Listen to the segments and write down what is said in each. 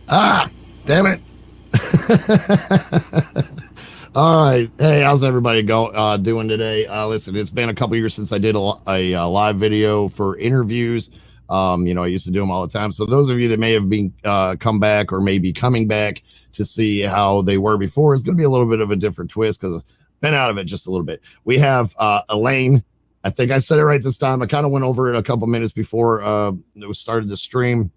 Ah, damn it. All right. Hey, how's everybody doing today? Listen, it's been a couple years since I did a live video for interviews. I used to do them all the time. So those of you that may have been come back or maybe coming back to see how they were before, it's going to be a little bit of a different twist because I've been out of it just a little bit. We have Eleine. I think I said it right this time. I kind of went over it a couple minutes before we started the stream,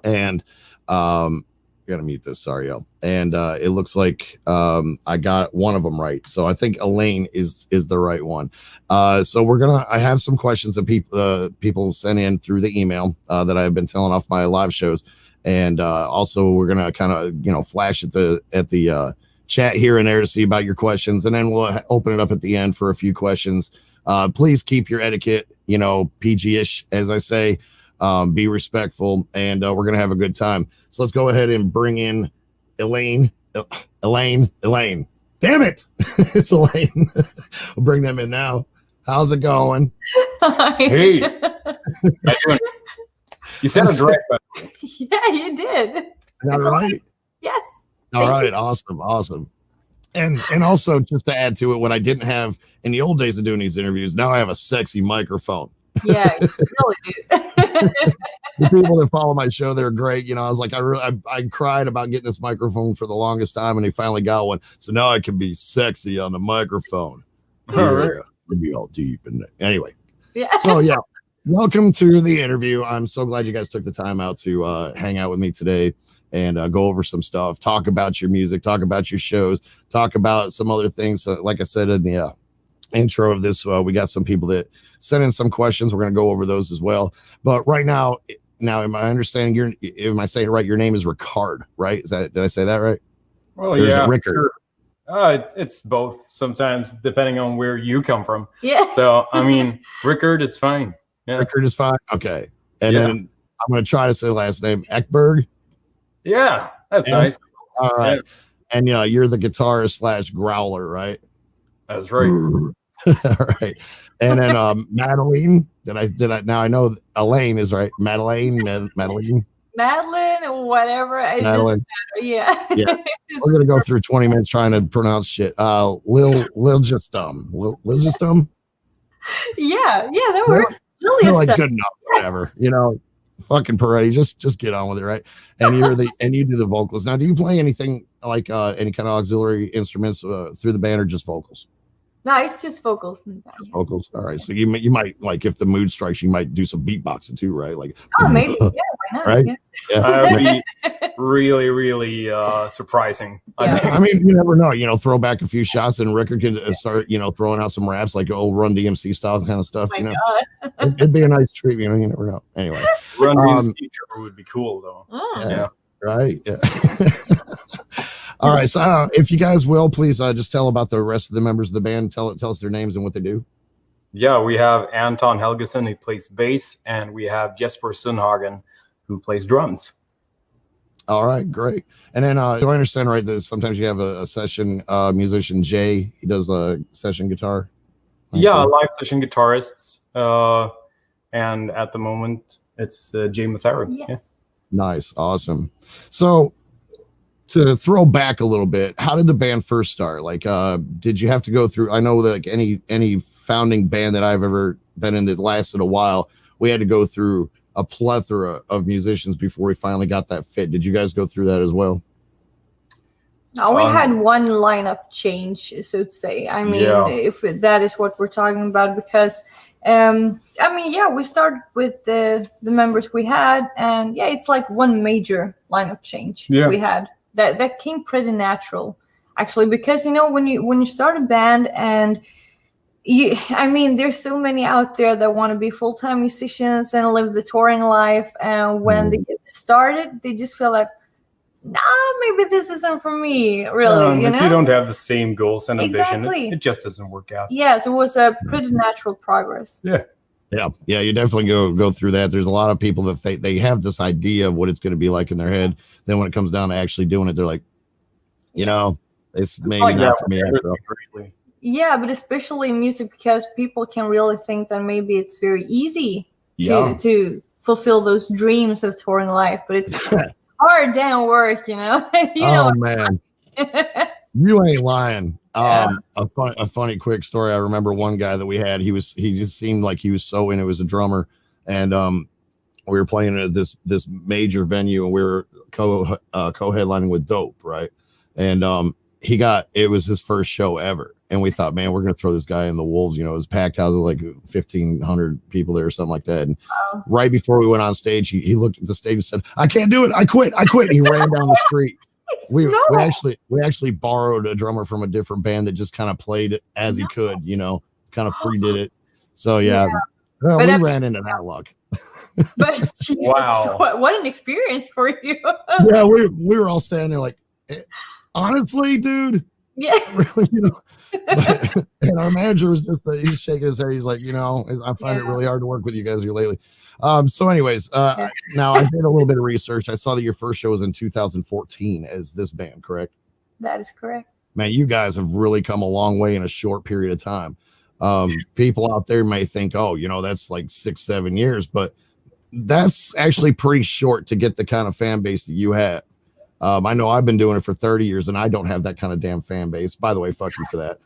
and gotta mute this, sorry y'all. And it looks like I got one of them right, so I think Eleine is the right one. So I have some questions that people sent in through the email that I've been telling off my live shows, and also we're gonna kind of flash at the chat here and there to see about your questions, and then we'll open it up at the end for a few questions. Please keep your etiquette PG-ish, as I say. Be respectful, and we're gonna have a good time. So let's go ahead and bring in Eleine. Eleine. Damn it, it's Eleine. We'll bring them in now. How's it going? Hi. Hey, how you doing? You said it right. Yeah, you did. Got it right? Yes. All right, awesome. And also, just to add to it, what I didn't have in the old days of doing these interviews, now I have a sexy microphone. Yeah, you really do. The people that follow my show, they're great. I was like, I cried about getting this microphone for the longest time, and they finally got one. So now I can be sexy on the microphone. All right. It'd be all deep. And anyway, Yeah. So yeah, welcome to the interview. I'm so glad you guys took the time out to hang out with me today and go over some stuff, talk about your music, talk about your shows, talk about some other things. Like I said in the intro of this, we got some people that sent in some questions. We're going to go over those as well. But right now, am I understanding am I saying it right? Your name is Ricard, right? Did I say that right? Well, Or is yeah, it Rickard? sure. It's both sometimes, depending on where you come from. Yeah. So, I mean, Rickard, it's fine. Yeah. Rickard is fine. Okay. And Yeah. then I'm going to try to say the last name, Ekberg. Yeah, that's Yeah. nice. All right. Yeah. And you're the guitarist / growler, right? That's right. All right. And then Madeline. Did I now I know Eleine is right. Madeline. Madeline or whatever. It Madeline. doesn't matter. Yeah. Yeah. We're gonna go through 20 minutes trying to pronounce shit. Liljastum. Yeah, that works. You're Really like good enough, whatever. Fucking Peredy, just get on with it, right? And you do the vocals. Now, do you play anything like any kind of auxiliary instruments through the band, or just vocals? No, it's just vocals. Just vocals. All right. So you might, like, if the mood strikes, you might do some beatboxing too, right? Like, Oh, maybe. Yeah, why not? Right? Yeah. That would be really, really surprising. Yeah. I think. I mean, you never know. Throw back a few shots, and Rickard can start, throwing out some raps, like old Run DMC style kind of stuff. Oh my God. It'd be a nice treat. You never know. Anyway, Run DMC tour would be cool, though. Mm. Yeah. right? Yeah. All right. So, if you guys will, please just tell about the rest of the members of the band. Tell us their names and what they do. Yeah, we have Anton Helgeson, who plays bass, and we have Jesper Sundhagen, who plays drums. All right, great. And then, do I understand right that sometimes you have a session musician, Jay? He does session guitar. Yeah, live session guitarists. And at the moment, it's Jay Mathero. Yes. Yeah. Nice, awesome. So, to throw back a little bit, how did the band first start? Like, did you have to go through? I know that, like, any founding band that I've ever been in that lasted a while, we had to go through a plethora of musicians before we finally got that fit. Did you guys go through that as well? No, we had one lineup change, so to say. I mean, Yeah. if that is what we're talking about, because we started with the members we had, and yeah, it's like one major lineup change we had that came pretty natural, actually, because when you start a band and there's so many out there that want to be full-time musicians and live the touring life, and when they get started, they just feel like, nah, maybe this isn't for me, really. If you don't have the same goals and ambition, Exactly. it just doesn't work out. Yeah, so it was a pretty natural progress. Yeah. Yeah, you definitely go through that. There's a lot of people that they have this idea of what it's going to be like in their head. Then when it comes down to actually doing it, they're like, it's maybe not for me. Yeah, but especially in music, because people can really think that maybe it's very easy to fulfill those dreams of touring life, but it's hard damn work, you know. Man, you ain't lying. A funny quick story. I remember one guy that we had. He just seemed like he was so in. It was a drummer, and we were playing at this major venue, and we were co-headlining with Dope, right? And it was his first show ever, and we thought, man, we're gonna throw this guy in the wolves. You know, it was packed house of like 1,500 people there or something like that. And right before we went on stage, he looked at the stage and said, "I can't do it. I quit. And he ran down the street. We actually borrowed a drummer from a different band that just kind of played it as he could, you know, kind of free did it. So yeah. Well, we ran into that luck. But Jesus, wow, what an experience for you. Yeah, we were all standing there like, honestly, dude. Yeah. Really, you know. And our manager was he's shaking his head. He's like, you know, I find it really hard to work with you guys here lately. So anyways, now I did a little bit of research. I saw that your first show was in 2014 as this band, correct? That is correct. Man, you guys have really come a long way in a short period of time. People out there may think, oh, you know, that's like 6-7 years, but that's actually pretty short to get the kind of fan base that you have. I know I've been doing it for 30 years and I don't have that kind of damn fan base. By the way, fuck you for that.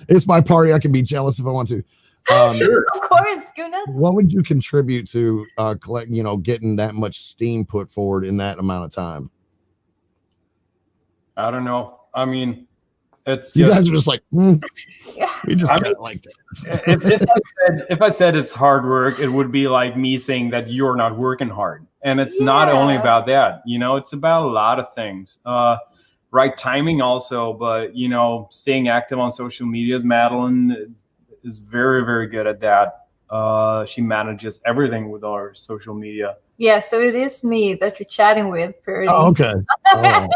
It's my party. I can be jealous if I want to. Sure. Of course, goodness. What would you contribute to getting that much steam put forward in that amount of time? I don't know. I mean, you guys are just like, we just I got mean, like that. if I said it's hard work, it would be like me saying that you're not working hard. And it's not only about that, you know, it's about a lot of things. Right timing also, but you know, staying active on social media. Madeline is very, very good at that. She manages everything with our social media. Yeah, so it is me that you're chatting with, Peredy. Oh, okay. Yeah,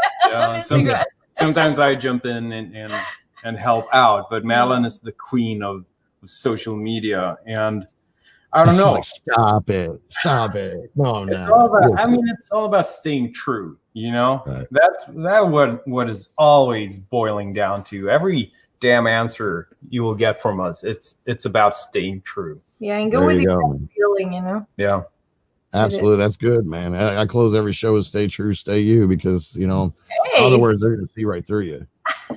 sometimes I jump in and help out, but Madeline is the queen of social media, and I don't know. Like, stop it. No. It's all about staying true. You know, right. That's what is always boiling down to. Every damn answer you will get from us, it's about staying true. Yeah, and go with your feeling, you know. Yeah, absolutely. That's good, man. I close every show with "Stay true, stay you," because you know, in other words, they're gonna see right through you.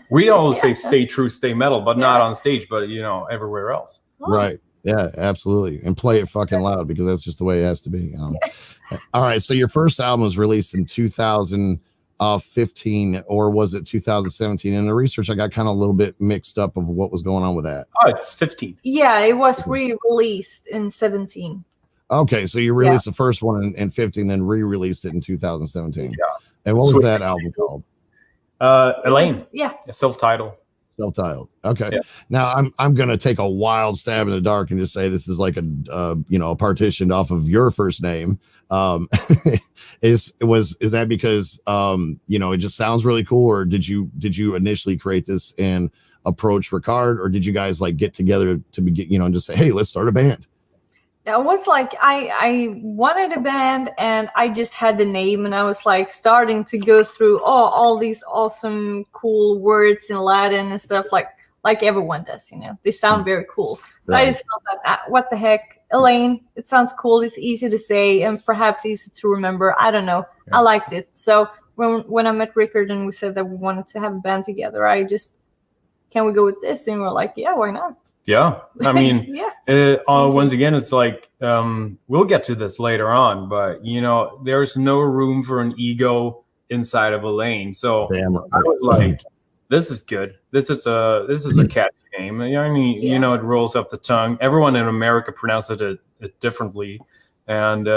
We always say "Stay true, stay metal," but not on stage, but you know, everywhere else. Right. Yeah, absolutely. And play it fucking loud because that's just the way it has to be. All right. So your first album was released in 2015, or was it 2017? In the research, I got kind of a little bit mixed up of what was going on with that. Oh, it's 15. Yeah, it was re-released in 17. Okay. So you released the first one in 15, then re-released it in 2017. Yeah. And what was that album called? Eleine. Yeah. Self-titled. Self-titled. Okay. Yeah. Now I'm gonna take a wild stab in the dark and just say this is like a partitioned off of your first name. Is that because it just sounds really cool, or did you initially create this and approach Ricard, or did you guys like get together to begin and just say, hey, let's start a band? That was like I wanted a band and I just had the name, and I was like starting to go through all these awesome cool words in Latin and stuff like everyone does, you know. They sound very cool. But I just felt that what the heck, Eleine, it sounds cool, it's easy to say and perhaps easy to remember. I don't know. Yeah. I liked it. So when I met Rickard and we said that we wanted to have a band together, can we go with this? And we're like, yeah, why not? Yeah, I mean, once again, it's like we'll get to this later on, but you know, there's no room for an ego inside of Eleine. So I was like, this is good. This is a catchy name. I mean, you know, it rolls off the tongue. Everyone in America pronounces it differently, and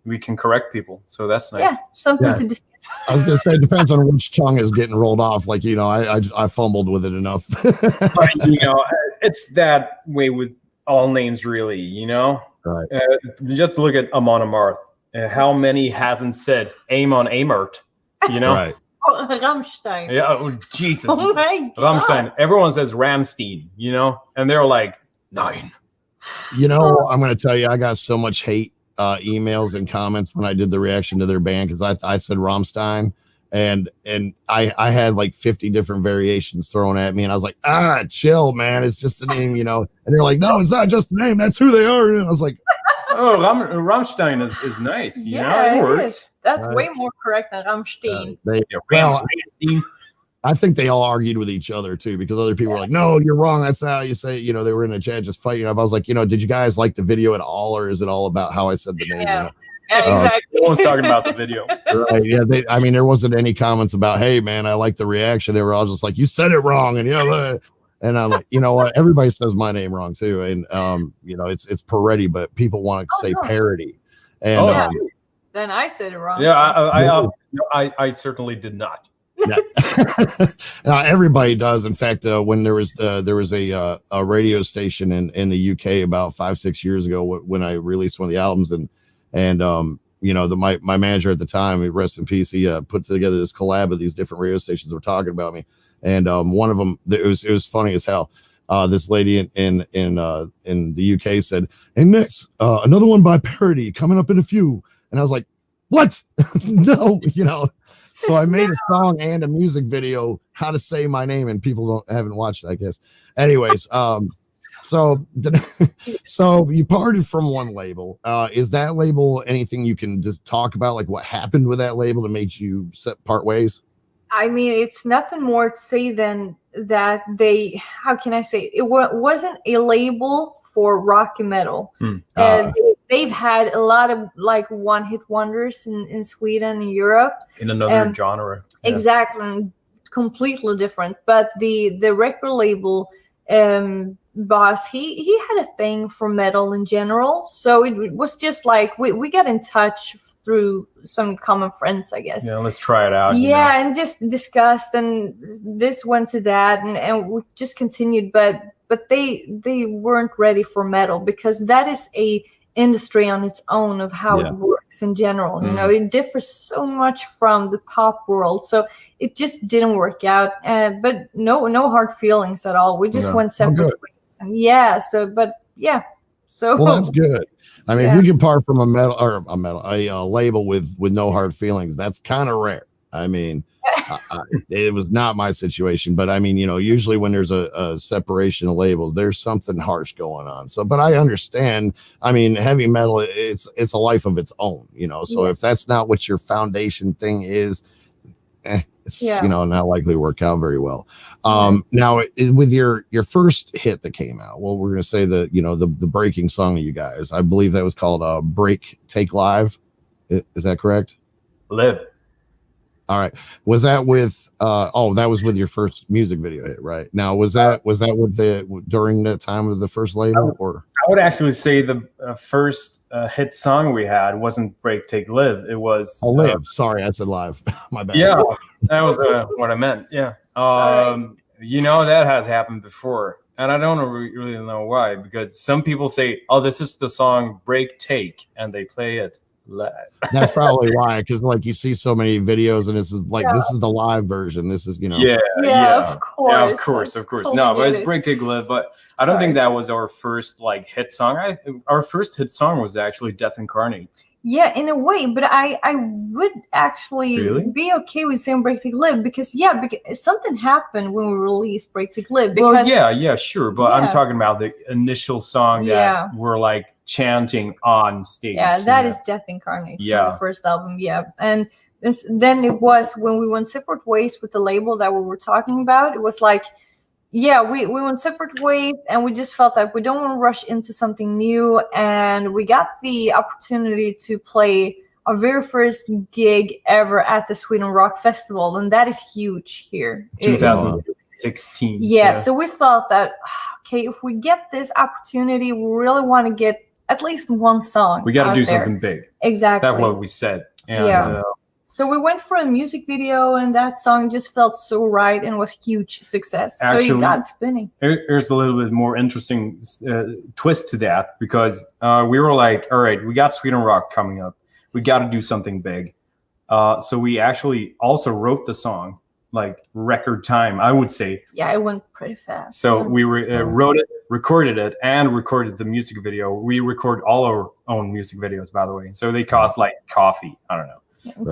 we can correct people. So that's nice. Yeah, something to discuss. I was gonna say, it depends on which tongue is getting rolled off. Like, you know, I fumbled with it enough. But, you know, it's that way with all names, really. You know, right? Just look at Amon Amarth. How many hasn't said Amon Amart? You know, right? Oh, Rammstein. Yeah. Oh, Jesus. Oh my God. Rammstein. Everyone says Ramstein. You know, and they're like 9. You know, I'm gonna tell you, I got so much hate. Emails and comments when I did the reaction to their band because I said Rammstein and I had like 50 different variations thrown at me, and I was like, chill, man, it's just a name, you know. And they're like, no, it's not just a name, that's who they are. And I was like, Oh, Rammstein is nice. Yeah, it works. That's way more correct than Rammstein. I think they all argued with each other too, because other people were like, "No, you're wrong. That's not how you say it." You know, they were in a chat just fighting up. I was like, you know, did you guys like the video at all, or is it all about how I said the name? Yeah, exactly. No one's talking about the video. Right? Yeah. I mean, there wasn't any comments about, "Hey, man, I like the reaction." They were all just like, "You said it wrong," and and I'm like, you know what? Everybody says my name wrong too, and you know, it's Peredy, but people want to say Peredy, and then I said it wrong. Yeah, I certainly did not. Everybody does. In fact, when there was a radio station in the UK about 5-6 years ago when I released one of the albums, and you know, my manager at the time, rest in peace, he put together this collab of these different radio stations that were talking about me, and one of them, it was funny as hell. This lady in the UK said, "And next, another one by Peredy coming up in a few," and I was like, "What?" No, you know. So I made a song and a music video how to say my name, and people haven't watched it, I guess. Anyways, so you parted from one label. Is that label anything you can just talk about, like what happened with that label that made you part ways? I mean, it's nothing more to say than that how can I say, it wasn't a label for rock and metal. And they've had a lot of like one-hit wonders in Sweden and Europe. In another genre. Yeah. Exactly. Completely different. But the record label boss, he had a thing for metal in general. So it was just like we got in touch through some common friends, I guess. Yeah, let's try it out. Yeah, and just discussed, and this went to that, and we just continued. But they weren't ready for metal, because that is a industry on its own of how it works in general. You know, it differs so much from the pop world, so it just didn't work out. But no hard feelings at all. We just went separate ways. And so well, that's good. I mean, if you can part from a label with no hard feelings, that's kind of rare. I mean, it was not my situation, but I mean, you know, usually when there's a separation of labels, there's something harsh going on. So, but I understand. I mean, heavy metal, it's a life of its own, you know. So if that's not what your foundation thing is, it's you know, not likely to work out very well. Now with your first hit that came out, well, we're gonna say the breaking song of you guys, I believe that was called Break Take Live. Is that correct? Live. All right. Was that with that was with your first music video hit, right? Now was that with during the time of the first label, or? I would actually say the first hit song we had wasn't Break Take Live. It was Live. Sorry, I said Live. My bad. Yeah, that was what I meant. Yeah. You know, that has happened before, and I don't really know why, because some people say, "Oh, this is the song Break Take," and they play it live. That's probably why, because like you see so many videos, and this is like this is the live version. This is, you know. Of course. Totally. No, but it's Break Take Live. But I don't think that was our first like hit song. Our first hit song was actually Death Incarnate. Yeah, in a way, but I would actually be okay with saying Break Take Live, because something happened when we released Break Take Live. Because, well, sure, but I'm talking about the initial song that we're like chanting on stage. Yeah, that is Death Incarnate from the first album. Yeah, and then it was when we went separate ways with the label that we were talking about. It was like, we went separate ways, and we just felt that we don't want to rush into something new. And we got the opportunity to play our very first gig ever at the Sweden Rock Festival, and that is huge here. 2016. So we felt that, okay, if we get this opportunity, we really want to get at least one song. We got to do something big. Exactly. That's what we said. And, so we went for a music video, and that song just felt so right and was a huge success. Actually, so you got it spinning. Here's a little bit more interesting twist to that, because we were like, all right, we got Sweden Rock coming up. We got to do something big. So we actually also wrote the song, like record time, I would say. Yeah, it went pretty fast. So we wrote it, recorded it, and recorded the music video. We record all our own music videos, by the way. So they cost like coffee. I don't know.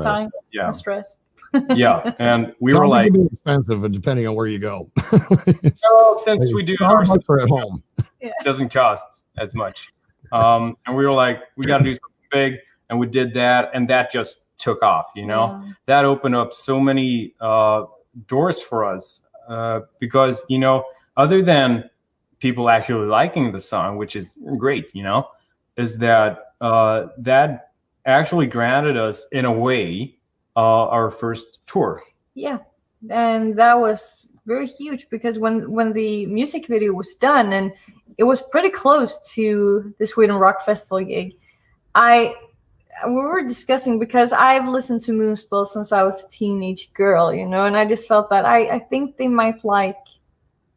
Time, no stress. And we were like, it can be expensive depending on where you go. Well, since we do our for at home, it doesn't cost as much. And we were like, we got to do something big, and we did that, and that just took off. You know, that opened up so many doors for us because, you know, other than people actually liking the song, which is great, you know, is that that actually granted us, in a way, our first tour. Yeah, and that was very huge because when the music video was done and it was pretty close to the Sweden Rock Festival gig, we were discussing, because I've listened to Moonspell since I was a teenage girl, you know, and I just felt that I think they might like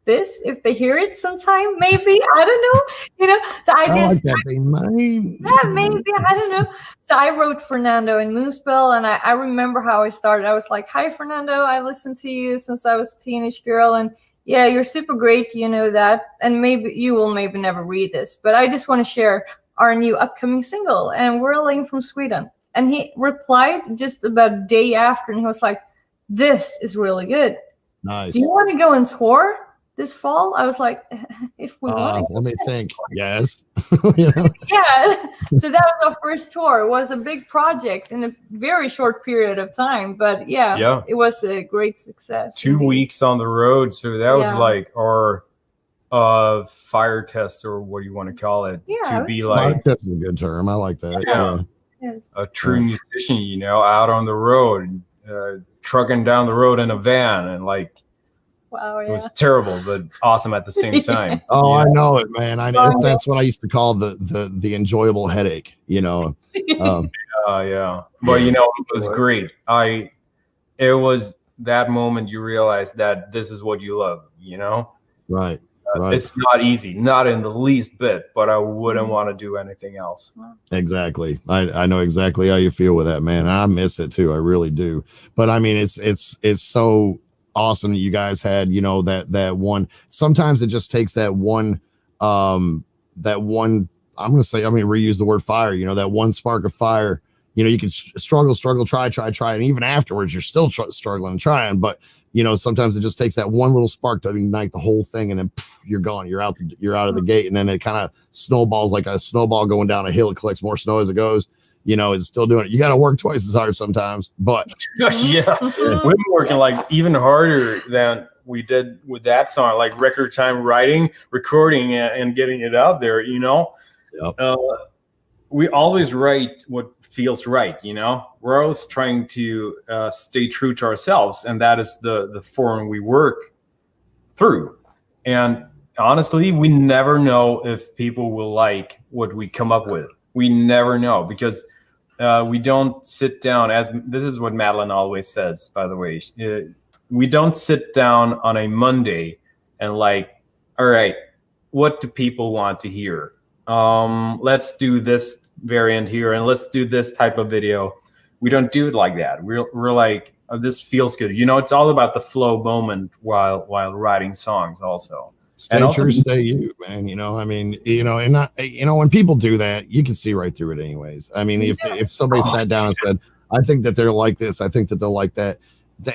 this if they hear it sometime, maybe, I don't know, you know. So I just like that they might. Yeah, maybe, I don't know. So I wrote Fernando in Moonspell, and I remember how I started. I was like, "Hi Fernando, I listened to you since I was a teenage girl, and yeah, you're super great, you know that, and maybe you will maybe never read this, but I just want to share our new upcoming single, and we're Eleine from Sweden." And he replied just about a day after, and he was like, "This is really good. Nice. Do you want to go on tour this fall?" I was like, "If we want." Let me think. Yes. Yeah. So that was our first tour. It was a big project in a very short period of time, but yeah. It was a great success. 2 weeks on the road, so that was like our fire test, or what do you want to call it? To be like, fire test is a good term. I like that. Yes. A true musician, you know, out on the road, trucking down the road in a van, and like, wow, it was terrible but awesome at the same time. I know it, man. That's what I used to call the enjoyable headache, you know. But you know, it was great. It was that moment you realize that this is what you love, you know. Right. It's not easy, not in the least bit, but I wouldn't want to do anything else. Exactly. I know exactly how you feel with that, man. I miss it too. I really do. But I mean, it's so awesome that you guys had, you know, that one. Sometimes it just takes that one I'm gonna reuse the word fire, you know, that one spark of fire. You know, you can struggle, try, and even afterwards you're still struggling and trying, but you know, sometimes it just takes that one little spark to ignite the whole thing, and then you're gone. You're out of the gate, and then it kind of snowballs like a snowball going down a hill. It collects more snow as it goes. You know, it's still doing it. You got to work twice as hard sometimes, but we've been working like even harder than we did with that song, like record time writing, recording, and getting it out there. You know, we always write what feels right. You know, we're always trying to stay true to ourselves, and that is the form we work through. And honestly, we never know if people will like what we come up with. We never know, because we don't sit down, as this is what Madeline always says, by the way. We don't sit down on a Monday and like, all right, what do people want to hear? Let's do this variant here, and let's do this type of video. We don't do it like that. We're like, oh, this feels good. You know, it's all about the flow moment while writing songs also. Stay true, stay you, man. You know, I mean, you know, and not, you know, when people do that, you can see right through it anyways. I mean, if somebody sat down and said, I think that they're like this, I think that they'll like that,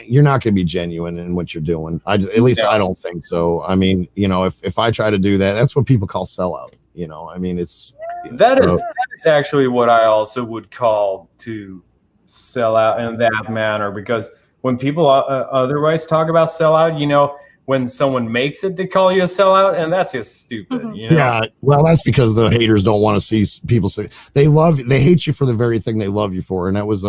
you're not going to be genuine in what you're doing. At least I don't think so. I mean, you know, if I try to do that, that's what people call sellout. You know, I mean, it's that is actually what I also would call to sell out in that manner, because when people otherwise talk about sellout, you know, when someone makes it, they call you a sellout, and that's just stupid. You know? Yeah, well, that's because the haters don't want to see people say they hate you for the very thing they love you for, and that was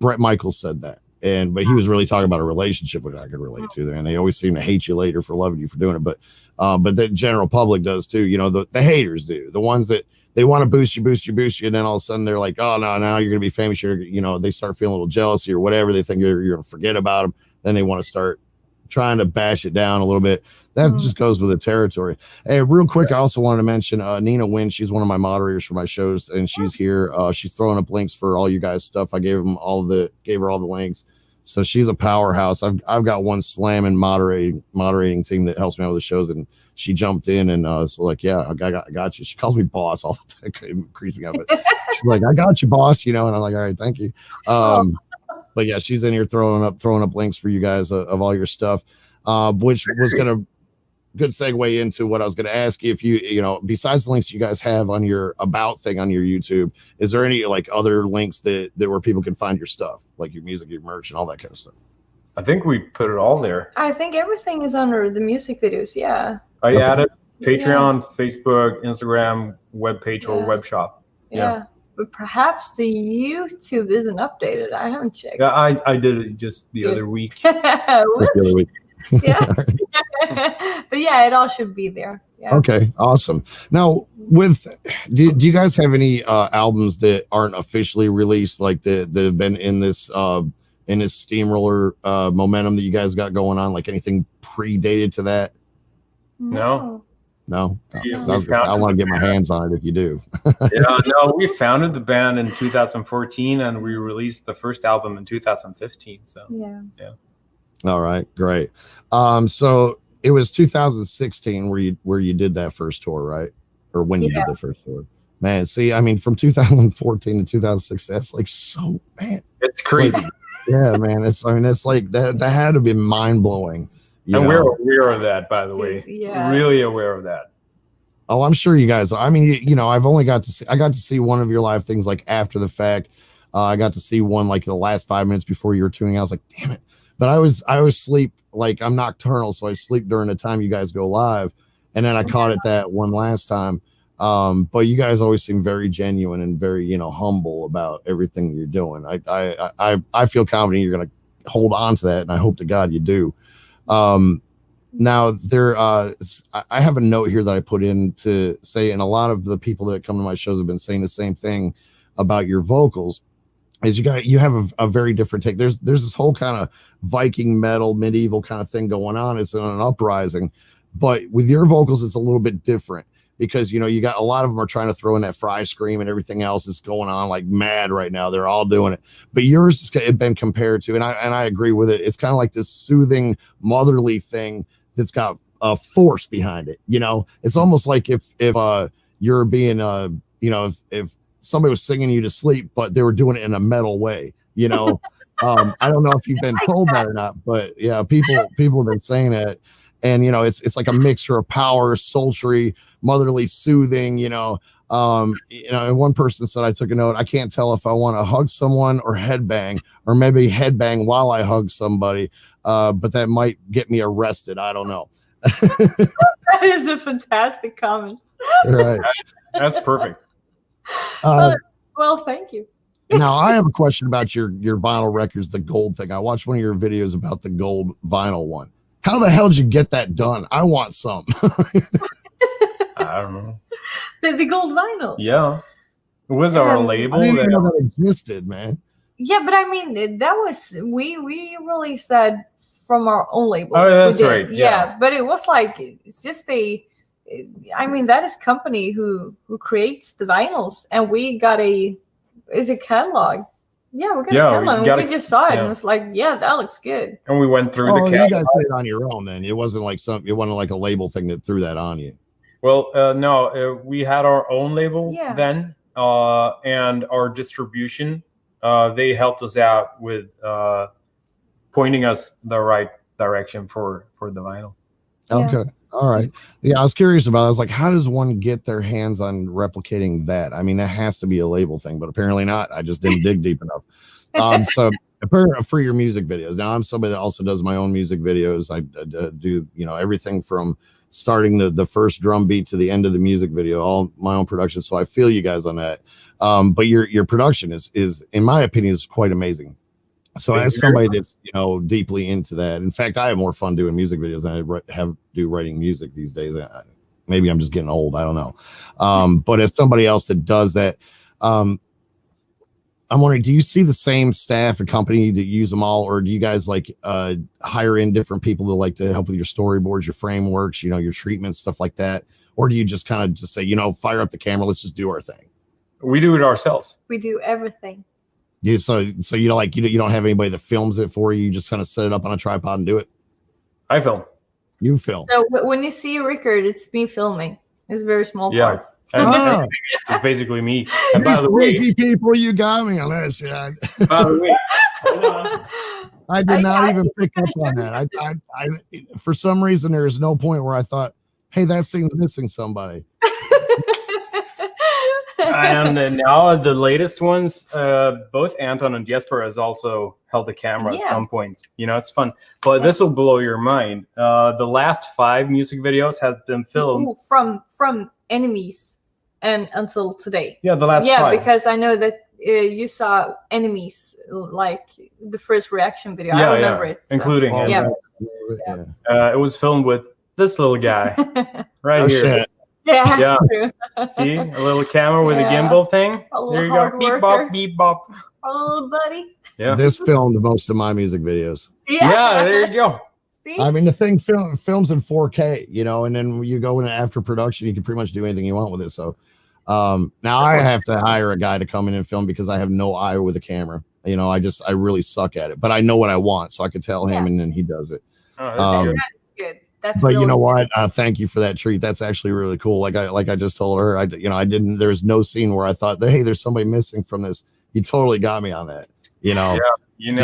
Brett Michaels said that, but he was really talking about a relationship, which I could relate to there, and they always seem to hate you later for loving you for doing it, but the general public does too. You know, the haters do, the ones that they want to boost you, and then all of a sudden they're like, oh no, now you're gonna be famous. You know, they start feeling a little jealousy or whatever. They think you're gonna forget about them. Then they want to start trying to bash it down a little bit. That just goes with the territory. Hey, real quick, I also wanted to mention Nina Wynn. She's one of my moderators for my shows, and she's here. She's throwing up links for all you guys' stuff. I gave her all the links. So she's a powerhouse. I've got one slamming moderating team that helps me out with the shows, and she jumped in and so like, yeah, I got you. She calls me boss all the time. It creeps me out, but she's like, I got you, boss. You know, and I'm like, all right, thank you. But yeah, she's in here throwing up links for you guys of all your stuff, which was gonna good segue into what I was going to ask you. If you know, besides the links you guys have on your about thing on your YouTube, is there any like other links that where people can find your stuff, like your music, your merch, and all that kind of stuff? I think we put it all there. I think everything is under the music videos. Yeah. I added Patreon, Facebook, Instagram, webpage, or web shop. Yeah. But perhaps the YouTube isn't updated. I haven't checked. Yeah, I did it just the other week. Yeah. But yeah, it all should be there. Yeah. Okay, awesome. Now, do you guys have any albums that aren't officially released, like that have been in this steamroller momentum that you guys got going on? Like anything predated to that? No. No, I want to get my hands on it if you do. No, we founded the band in 2014 and we released the first album in 2015. So yeah. All right, great. So it was 2016 where you did that first tour, right? Or when you did the first tour? Man, see, I mean, from 2014 to 2016, that's like so, man, it's crazy. Like, yeah, man, it's like that had to be mind blowing. And we're aware of that, by the way. Yeah. Really aware of that. Oh, I'm sure you guys. I mean, you know, I got to see one of your live things like after the fact. I got to see one like the last 5 minutes before you were tuning. I was like, damn it. But I was sleep, like I'm nocturnal, so I sleep during the time you guys go live, and then I caught it that one last time. But you guys always seem very genuine and very, you know, humble about everything you're doing. I feel confident you're gonna hold on to that, and I hope to God you do. Now I have a note here that I put in to say, and a lot of the people that come to my shows have been saying the same thing about your vocals, is you have a very different take. There's this whole kind of Viking metal, medieval kind of thing going on. It's an uprising, but with your vocals, it's a little bit different because, you know, you got a lot of them are trying to throw in that fry scream and everything else is going on like mad right now. They're all doing it, but yours has been compared to, and I agree with it. It's kind of like this soothing, motherly thing that's got a force behind it. You know, it's almost like if you're being, you know, if somebody was singing you to sleep, but they were doing it in a metal way, you know. I don't know if you've been told that or not, but yeah, people have been saying that. And, you know, it's like a mixture of power, sultry, motherly, soothing, you know. And one person said, I took a note, I can't tell if I want to hug someone or headbang, or maybe headbang while I hug somebody. But that might get me arrested. I don't know. That is a fantastic comment. Right. That's perfect. Well, thank you. Now I have a question about your vinyl records, the gold thing. I watched one of your videos about the gold vinyl one. How the hell did you get that done? I want some. I don't know. The gold vinyl. Yeah. It was our label. I didn't even know that existed, man. Yeah, but I mean, that was, we released that from our own label. Oh, that's right. Yeah, but it was like, it's just I mean, that is company who creates the vinyls, and we got is a catalog. Yeah, we got a catalog. We just saw it and it was like, yeah, that looks good. And we went through the catalog. You guys did it on your own then. It wasn't like a label thing that threw that on you. Well, no, we had our own label then, and our distribution. They helped us out with pointing us the right direction for the vinyl. Okay. All right. Yeah, I was curious about it. I was like, how does one get their hands on replicating that? I mean, that has to be a label thing, but apparently not. I just didn't dig deep enough. So for your music videos. Now I'm somebody that also does my own music videos. I do, you know, everything from starting the first drum beat to the end of the music video, all my own production. So I feel you guys on that. But your production is in my opinion is quite amazing. So as somebody that's, you know, deeply into that, in fact, I have more fun doing music videos than I do writing music these days. Maybe I'm just getting old. I don't know. But as somebody else that does that, I'm wondering, do you see the same staff and company that use them all, or do you guys like hire in different people to like to help with your storyboards, your frameworks, you know, your treatments, stuff like that? Or do you just kind of just say, you know, fire up the camera, let's just do our thing? We do it ourselves. We do everything. Yeah, so you know, like you don't have anybody that films it for you. You just kind of set it up on a tripod and do it. I film. You film. So when you see Rickard, it's me filming. It's very small parts. And it's basically me. And by the way, people, you got me on that shit. By the way, hold on. I did not even pick up on that. I for some reason, there is no point where I thought, hey, that scene's missing somebody. And now the latest ones, both Anton and Jesper has also held the camera at some point. You know, it's fun. But this will blow your mind. The last 5 music videos have been filmed from Enemies and until today. Yeah, the last 5. Because I know that you saw Enemies, like the first reaction video. I remember it. So. Including him. It was filmed with this little guy right here. Shit. Yeah. See, a little camera with a gimbal thing. There you go. Beep bop, beep bop. Our little buddy. Yeah. This filmed most of my music videos. Yeah, there you go. See? I mean, the thing films in 4K, you know, and then when you go into after production, you can pretty much do anything you want with it. So now I have to hire a guy to come in and film because I have no eye with a camera. You know, I really suck at it, but I know what I want, so I could tell him, and then he does it. Oh, that's good. That's but really you know good. what? Thank you for that treat. That's actually really cool. Like I just told her, there's no scene where I thought, hey, there's somebody missing from this. You totally got me on that. You know,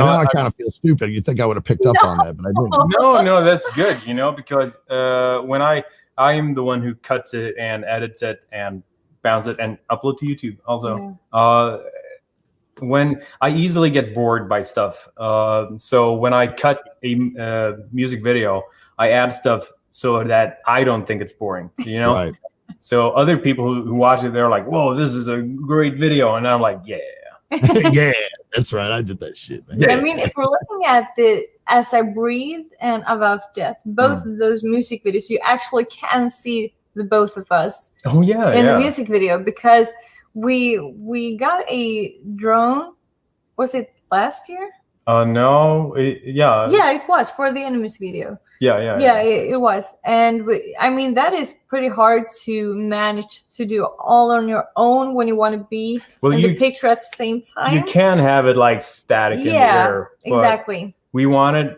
I kind of feel stupid. You think I would have picked up on that, but I didn't. No, that's good. You know, because when I am the one who cuts it and edits it and bounce it and upload to YouTube also. When I easily get bored by stuff. So when I cut a music video, I add stuff so that I don't think it's boring, you know? Right. So other people who watch it, they're like, whoa, this is a great video. And I'm like, yeah. Yeah, that's right. I did that shit, man. I mean, if we're looking at the As I Breathe and Above Death, both of those music videos, you actually can see the both of us in the music video because we got a drone. Was it last year? No, it was for the Enemies video. It was. And I mean, that is pretty hard to manage to do all on your own when you want to be in the picture at the same time. You can have it like static in the air. Exactly. We wanted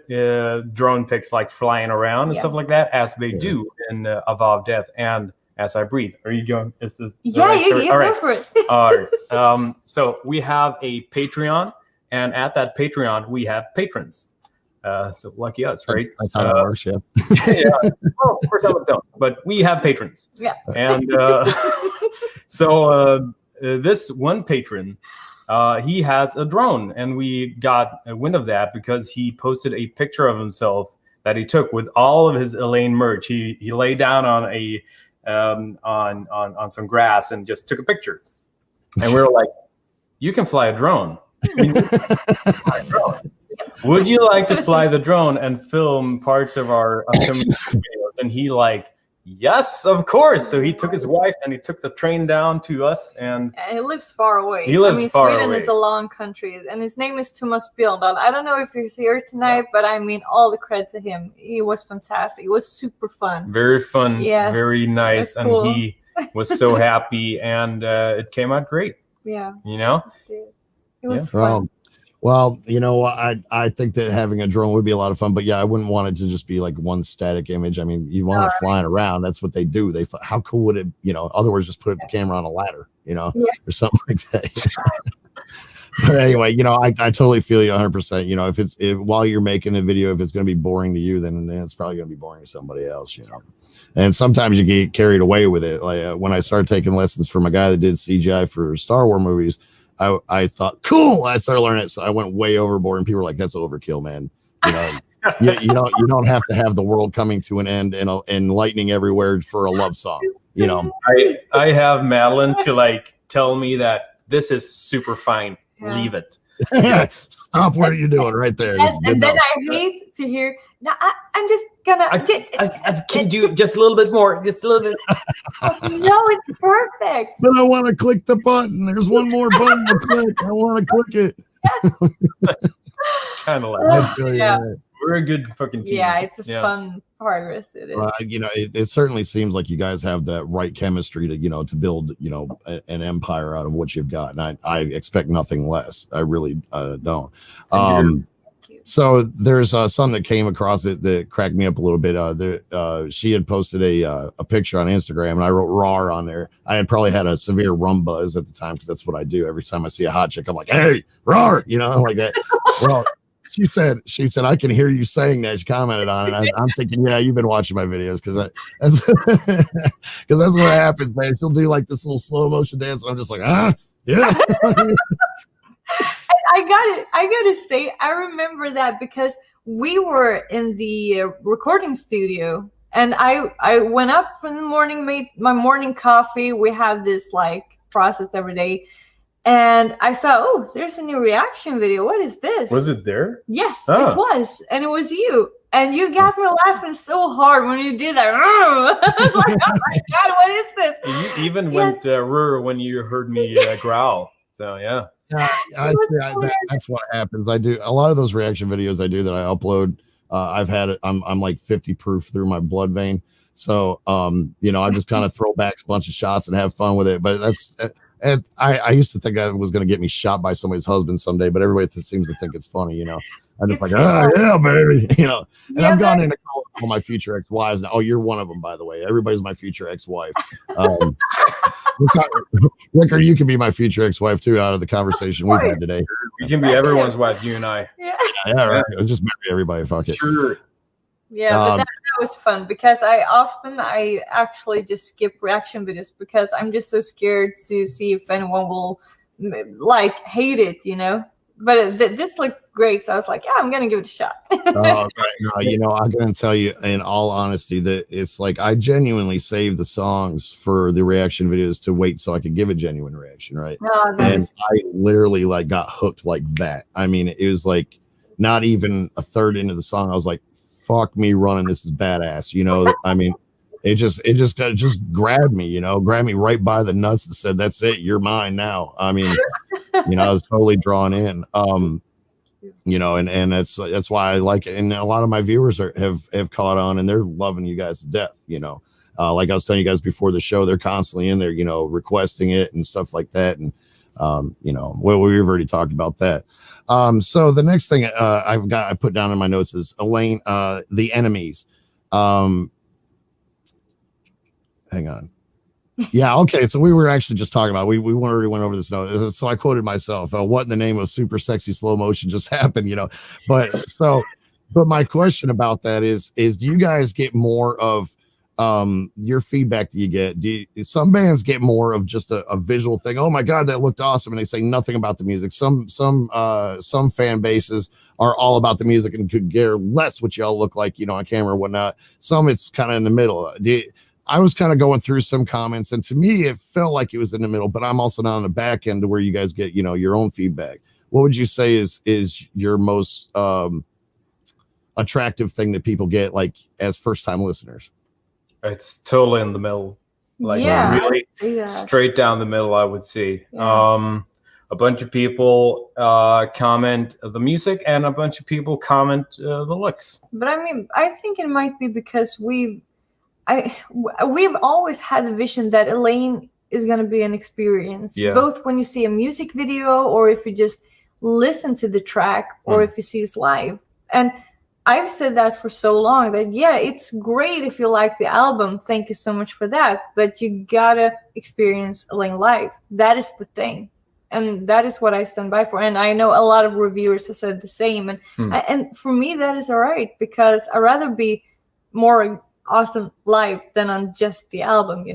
drone pics like flying around and stuff like that, as they do in Above Death and As I Breathe. Are you going? Is this you go for it. All right. So we have a Patreon. And at that Patreon, we have patrons. So lucky us, right? That's how it works, yeah. Well, of course, I don't. But we have patrons. Yeah. And so this one patron, he has a drone. And we got a wind of that because he posted a picture of himself that he took with all of his Eleine merch. He lay down on a on some grass and just took a picture. And we were like, you can fly a drone. Would you like to fly the drone and film parts of our upcoming videos? And he like, yes, of course. So he took his wife and he took the train down to us. And he lives far away. Sweden is a long country, and his name is Thomas Björndal. I don't know if he's here tonight, but I mean, all the credit to him. He was fantastic. It was super fun. Very fun. Yes, very nice. And cool. He was so happy, and it came out great. Yeah. You know? It was fun. Well, you know, I think that having a drone would be a lot of fun, but yeah, I wouldn't want it to just be like one static image. I mean, you want it flying around. That's what they do. How cool would it, otherwise just put the camera on a ladder, or something like that. But anyway, I totally feel you 100%. If while you're making a video, if it's going to be boring to you, then it's probably going to be boring to somebody else, And sometimes you get carried away with it. Like when I started taking lessons from a guy that did CGI for Star Wars movies, I thought, cool. I started learning it, so I went way overboard, and people were like, "That's overkill, man." You don't have to have the world coming to an end and lightning everywhere for a love song. I have Madeline to like tell me that this is super fine. Yeah. Leave it. Stop what you're doing right there. And then I hate to hear. No, I'm just gonna. Can do just a little bit more. Just a little bit. No, it's perfect. But I want to click the button. There's one more button to click. I want to click it. Kind of like we're a good fucking team. Yeah, it's a fun progress. It is. It certainly seems like you guys have that right chemistry to build an empire out of what you've got, and I expect nothing less. I really don't. So there's something that came across it that cracked me up a little bit. She had posted a picture on Instagram, and I wrote "rawr" on there. I had probably had a severe rum buzz at the time because that's what I do. Every time I see a hot chick, I'm like, "Hey, rawr," like that. Well, She said, I can hear you saying that. She commented on it. I'm thinking, yeah, you've been watching my videos because that's what happens, man. She'll do like this little slow motion dance, and I'm just like, yeah. I gotta say, I remember that because we were in the recording studio, and I went up in the morning, made my morning coffee. We have this like process every day. And I saw, oh, there's a new reaction video. What is this? Was it there? Yes, it was. And it was you. And you got me laughing so hard when you did that. I was like, oh my God, what is this? You even went when you heard me growl. So, yeah. That's what happens. I do a lot of those reaction videos I do that I upload. I've had it. I'm like 50 proof through my blood vein. So, I just kind of throw back a bunch of shots and have fun with it. But that's... And I used to think I was going to get me shot by somebody's husband someday, but everybody seems to think it's funny, I'm just like, yeah, baby, And I've gone into all my future ex-wives now. Oh, you're one of them, by the way. Everybody's my future ex-wife. Rickard, you can be my future ex-wife too. Out of the conversation we've had today, you can be everyone's wife. You and I. Yeah, right. Just marry everybody. Fuck it. Sure. Yeah, but that was fun because I actually just skip reaction videos because I'm just so scared to see if anyone will like hate it, But this looked great, so I was like, yeah, I'm gonna give it a shot. No, I'm gonna tell you in all honesty that it's like I genuinely saved the songs for the reaction videos to wait so I could give a genuine reaction, right? And I literally like got hooked like that. I mean, it was like not even a third into the song, I was like, fuck me running, this is badass. I mean, it just grabbed me, grabbed me right by the nuts and said, that's it, you're mine now. I mean, I was totally drawn in. And that's why I like it. And a lot of my viewers have caught on, and they're loving you guys to death. Like I was telling you guys before the show, they're constantly in there, requesting it and stuff like that. And well, we've already talked about that. So the next thing I put down in my notes is Eleine, the enemies. Hang on. Yeah. Okay. So we were actually just talking about, we already went over this note. So I quoted myself, what in the name of super sexy slow motion just happened, but my question about that is do you guys get more of, your feedback that you get? Some bands get more of just a visual thing. Oh my God, that looked awesome. And they say nothing about the music. Some fan bases are all about the music and could care less what y'all look like, on camera or whatnot. Some it's kind of in the middle. I was kind of going through some comments, and to me, it felt like it was in the middle, but I'm also not on the back end to where you guys get, your own feedback. What would you say is your most, attractive thing that people get, like as first time listeners? It's totally in the middle, like really straight down the middle, I would say. Yeah. A bunch of people comment the music, and a bunch of people comment the looks. But I mean, I think it might be because we've always had the vision that Eleine is going to be an experience, both when you see a music video or if you just listen to the track or if you see us live. And I've said that for so long that, it's great if you like the album. Thank you so much for that. But you gotta experience Eleine live. That is the thing. And that is what I stand by for. And I know a lot of reviewers have said the same. And for me, that is all right, because I'd rather be more awesome live than on just the album,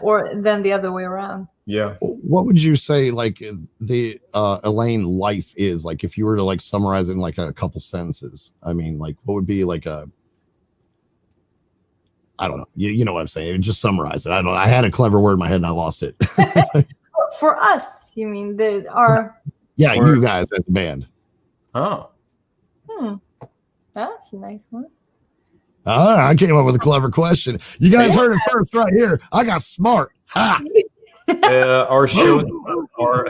or than the other way around. Yeah. What would you say like the Eleine life is like, if you were to like summarize it in like a couple sentences? I mean, like what would be like I don't know. You know what I'm saying? Just summarize it. I don't know. I had a clever word in my head and I lost it. For us, you mean you guys as a band. Oh. That's a nice one. I came up with a clever question. You guys heard it first right here. I got smart. Our shows are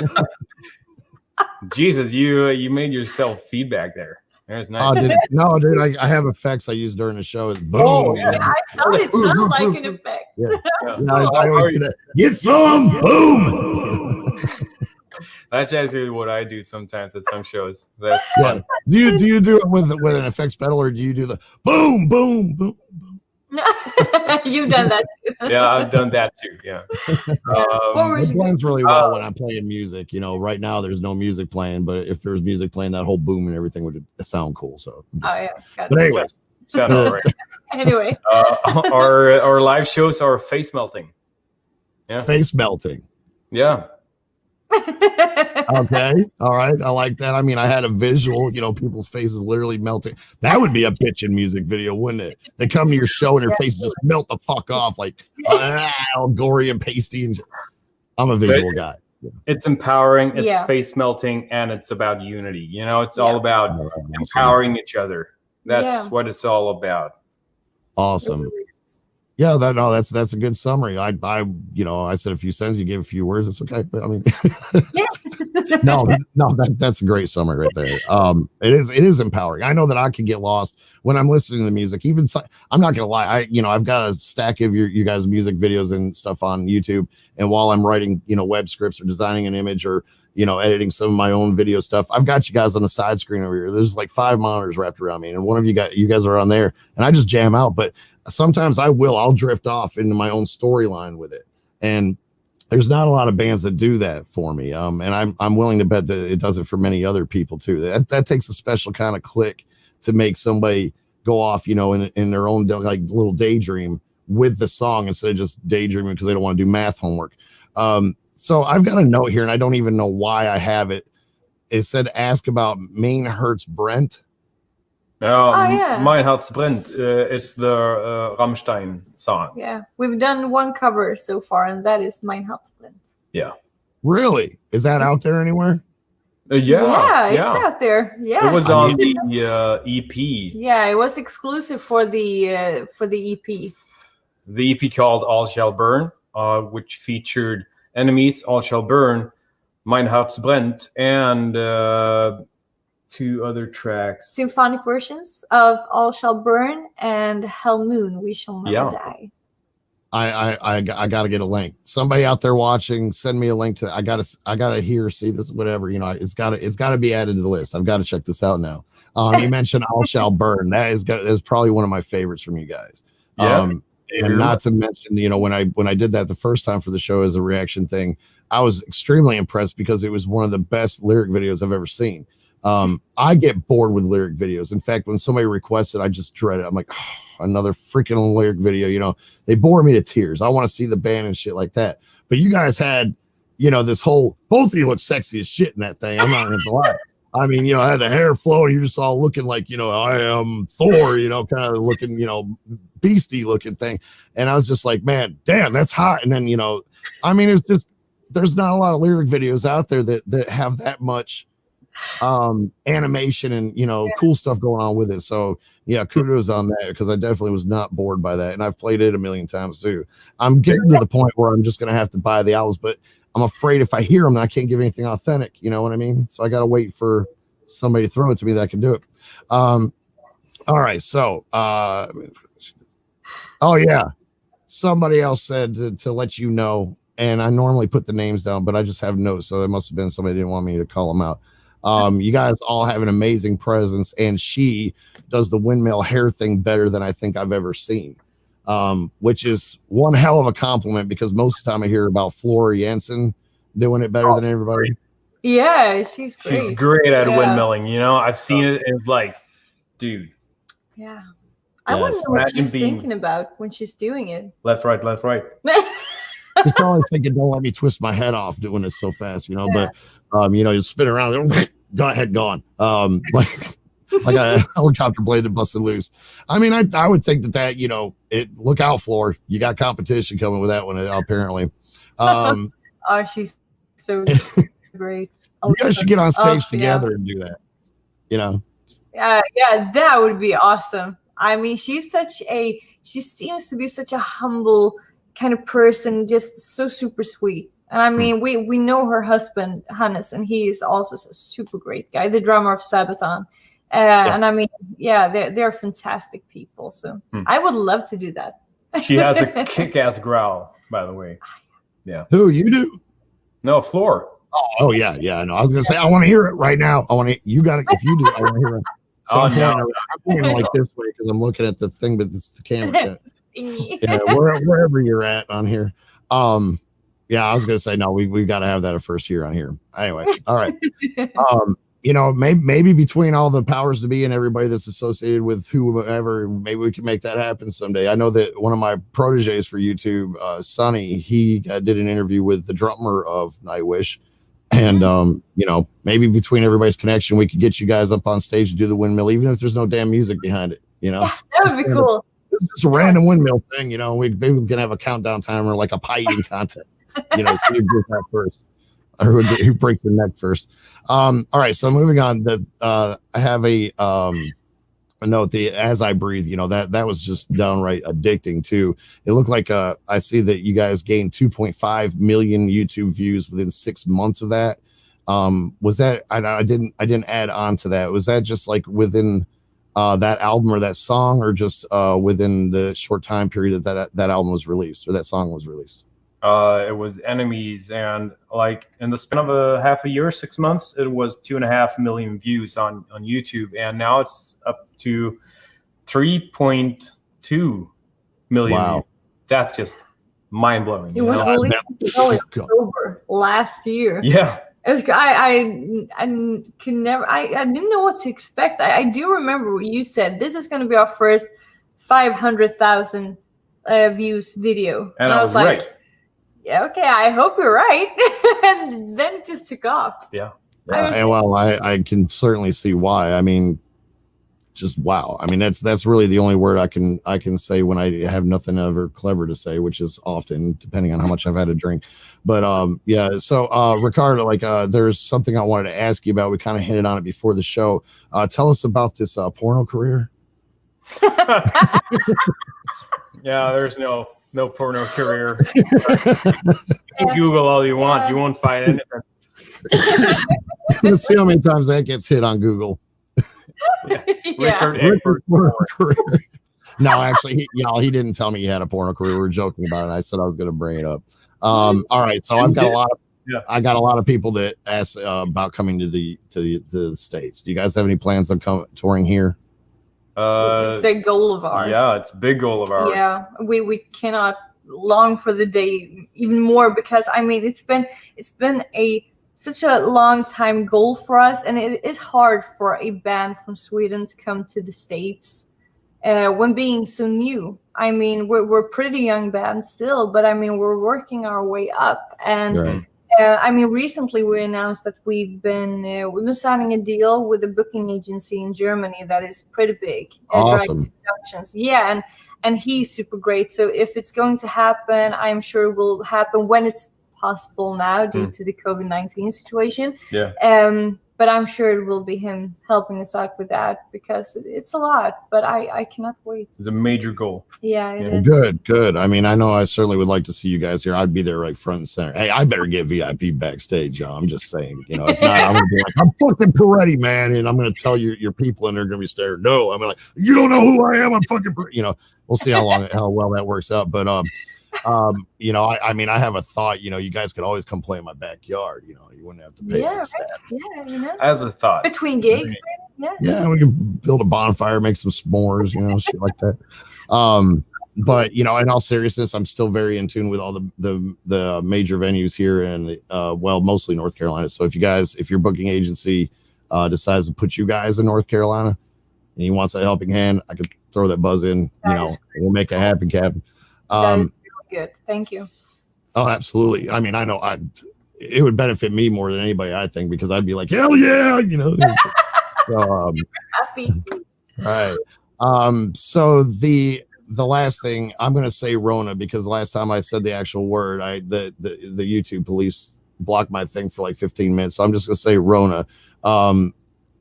Jesus, you made yourself feedback there. That's nice. Dude, I have effects I use during the show. It's boom. Oh, yeah. I thought it sounded like an effect. Yeah. I always do that. Get some boom. That's actually what I do sometimes at some shows. That's fun. Do you do it with an effects pedal, or do you do the boom boom boom boom? You've done that too. Yeah, I've done that too. Yeah. It blends really well when I'm playing music. You know, right now there's no music playing, but if there's music playing, that whole boom and everything would sound cool. So, but anyways, anyway, our live shows are face melting. Yeah, face melting. Yeah. Okay. All right. I like that. I mean, I had a visual, you know, people's faces literally melting. That would be a bitchin' music video, wouldn't it? They come to your show and their faces just melt the fuck off, like all gory and pasty. And I'm a visual guy. It's empowering, it's face melting, and it's about unity. You know, it's all about empowering each other. That's what it's all about. Awesome. Yeah, that's a good summary. I you know, I said a few sentences, you gave a few words. It's okay. But I mean, no, that's a great summary right there. It is empowering. I know that I can get lost when I'm listening to the music. Even I'm not gonna lie, I've got a stack of you guys' music videos and stuff on YouTube, and while I'm writing, you know, web scripts or designing an image or, you know, editing some of my own video stuff, I've got you guys on the side screen over here. There's like 5 monitors wrapped around me, and one of you guys are on there, and I just jam out. But sometimes I'll drift off into my own storyline with it, and there's not a lot of bands that do that for me. And I'm willing to bet that it does it for many other people too. That takes a special kind of click to make somebody go off, you know, in their own like little daydream with the song instead of just daydreaming because they don't want to do math homework. So I've got a note here, and I don't even know why I have it. It said, ask about Mein Herz brennt. Mein Herz brennt is the Rammstein song. Yeah, we've done one cover so far, and that is Mein Herz brennt. Yeah. Really? Is that out there anywhere? Yeah, it's out there. Yeah, it was on the EP. Yeah, it was exclusive for the EP. The EP called All Shall Burn, which featured Enemies, All Shall Burn, Mein Herz brennt, and 2 other tracks. Symphonic versions of All Shall Burn and Hell Moon, We Shall Never Die. I gotta get a link. Somebody out there watching, send me a link to. I gotta see this, whatever, you know. It's gotta be added to the list. I've got to check this out now. You mentioned All Shall Burn. That is probably one of my favorites from you guys. And not to mention, you know, when I did that the first time for the show as a reaction thing, I was extremely impressed because it was one of the best lyric videos I've ever seen. I get bored with lyric videos. In fact, when somebody requests it, I just dread it. I'm like, oh, another freaking lyric video. You know, they bore me to tears. I want to see the band and shit like that. But you guys had, you know, this whole, both of you look sexy as shit in that thing. I'm not going to lie. I mean, you know, I had the hair flowing. You just all looking like, you know, I am Thor, you know, kind of looking, you know, beastie looking thing. And I was just like, man, damn, that's hot. And then, you know, I mean, it's just, there's not a lot of lyric videos out there that have that much animation and, you know, cool stuff going on with it. So yeah, kudos on that, because I definitely was not bored by that, and I've played it a million times too. I'm getting to the point where I'm just gonna have to buy the albums, but I'm afraid if I hear them, then I can't give anything authentic. You know what I mean? So I got to wait for somebody to throw it to me that I can do it. All right, so oh yeah, somebody else said to let you know, and I normally put the names down, but I just have notes, so there must have been somebody who didn't want me to call them out. You guys all have an amazing presence, and she does the windmill hair thing better than I think I've ever seen, which is one hell of a compliment, because most of the time I hear about Flora Jansen doing it better than everybody. Yeah, she's great. She's great at windmilling. You know, I've seen it, and it's like, dude. Yeah. I wonder what she's thinking about when she's doing it. Left, right, left, right. She's probably thinking, don't let me twist my head off doing this so fast, you know, but you know, you spin around, go ahead, gone. Like a helicopter blade that busted loose. I mean, I would think that, you know, look out for, you got competition coming with that one, apparently. Oh, she's so great. You guys should get on stage together and do that, you know? Yeah, that would be awesome. I mean, she seems to be such a humble kind of person, just so super sweet. And I mean, we know her husband, Hannes, and he is also a super great guy, the drummer of Sabaton. And I mean, they're fantastic people. So I would love to do that. She has a kick-ass growl, by the way. Yeah. Who, you do? No, Floor. Oh yeah, I know. I was gonna say, I want to hear it right now. You got it. If you do, I want to hear it. So I'm pointing like this way because I'm looking at the thing, but it's the camera. Yeah, wherever you're at on here. Yeah, I was gonna say no. We've got to have that a first year on here. Anyway, all right. You know, maybe between all the powers to be and everybody that's associated with whoever, maybe we can make that happen someday. I know that one of my proteges for YouTube, Sonny, he did an interview with the drummer of Nightwish, and you know, maybe between everybody's connection, we could get you guys up on stage to do the windmill, even if there's no damn music behind it. You know, yeah, that would be cool. It's just a random windmill thing. You know, maybe we can have a countdown timer, like a pie eating contest. You know, see who gets that first, or who breaks the neck first. All right, so moving on. I have a note. The As I Breathe, you know, that was just downright addicting too. It looked like I see that you guys gained 2.5 million YouTube views within 6 months of that. Was that I didn't add on to that. Was that just like within that album or that song, or just within the short time period that album was released or that song was released? It was Enemies, and like in the span of a half a year, 6 months, it was 2.5 million views on YouTube, and now it's up to 3.2 million. Wow, views. That's just mind blowing. It was released in October last year. Yeah. I can never. I didn't know what to expect. I do remember what you said. This is going to be our first 500,000 views video, and I was like, right. Yeah, okay. I hope you're right. And then it just took off. Yeah. Well, I can certainly see why. I mean, just wow. I mean, that's really the only word I can say when I have nothing ever clever to say, which is often, depending on how much I've had to drink. But yeah. So Ricardo, like there's something I wanted to ask you about. We kind of hinted on it before the show. Tell us about this porno career. Yeah, there's no porno career. You can Google all you want. You won't find anything. Let's see how many times that gets hit on Google. Yeah. Yeah. No, actually, he didn't tell me he had a porno career. We were joking about it. I said I was going to bring it up. All right, so I've got a lot of people that ask about coming to the States. Do you guys have any plans on touring here? It's a goal of ours. Yeah, it's a big goal of ours. Yeah, we cannot long for the day even more, because I mean it's been such a long time goal for us, and it is hard for a band from Sweden to come to the States when being so new. I mean, we're pretty young band still, but I mean we're working our way up, and right. I mean, recently we announced that we've been signing a deal with a booking agency in Germany that is pretty big. Awesome. Yeah, and he's super great. So if it's going to happen, I'm sure it will happen when it's possible now due to the COVID-19 situation. Yeah. But I'm sure it will be him helping us out with that, because it's a lot, but I cannot wait. It's a major goal. Yeah. Well, good. I mean, I know I certainly would like to see you guys here. I'd be there right front and center. Hey, I better get VIP backstage, y'all. I'm just saying, you know, if not, I'm gonna be like, I'm fucking Peredy, man, and I'm gonna tell your people, and they're gonna be staring. No, I'm like, you don't know who I am. I'm fucking, you know. We'll see how well that works out, but you know, I mean, I have a thought. You know, you guys could always come play in my backyard. You know, you wouldn't have to pay. Yeah, right. Yeah, you know. As a thought between gigs. Yeah, we could build a bonfire, make some s'mores, you know, shit like that. But you know, in all seriousness, I'm still very in tune with all the major venues here, and well, mostly North Carolina. So if your booking agency decides to put you guys in North Carolina and he wants a helping hand, I could throw that buzz in. You know, we'll make it happen, Captain. Good, thank you. Oh, absolutely. I mean, I know it would benefit me more than anybody, I think, because I'd be like, hell yeah, you know. So happy. Right. So the last thing I'm going to say Rona, because last time I said the actual word, the YouTube police blocked my thing for like 15 minutes. So I'm just going to say Rona. What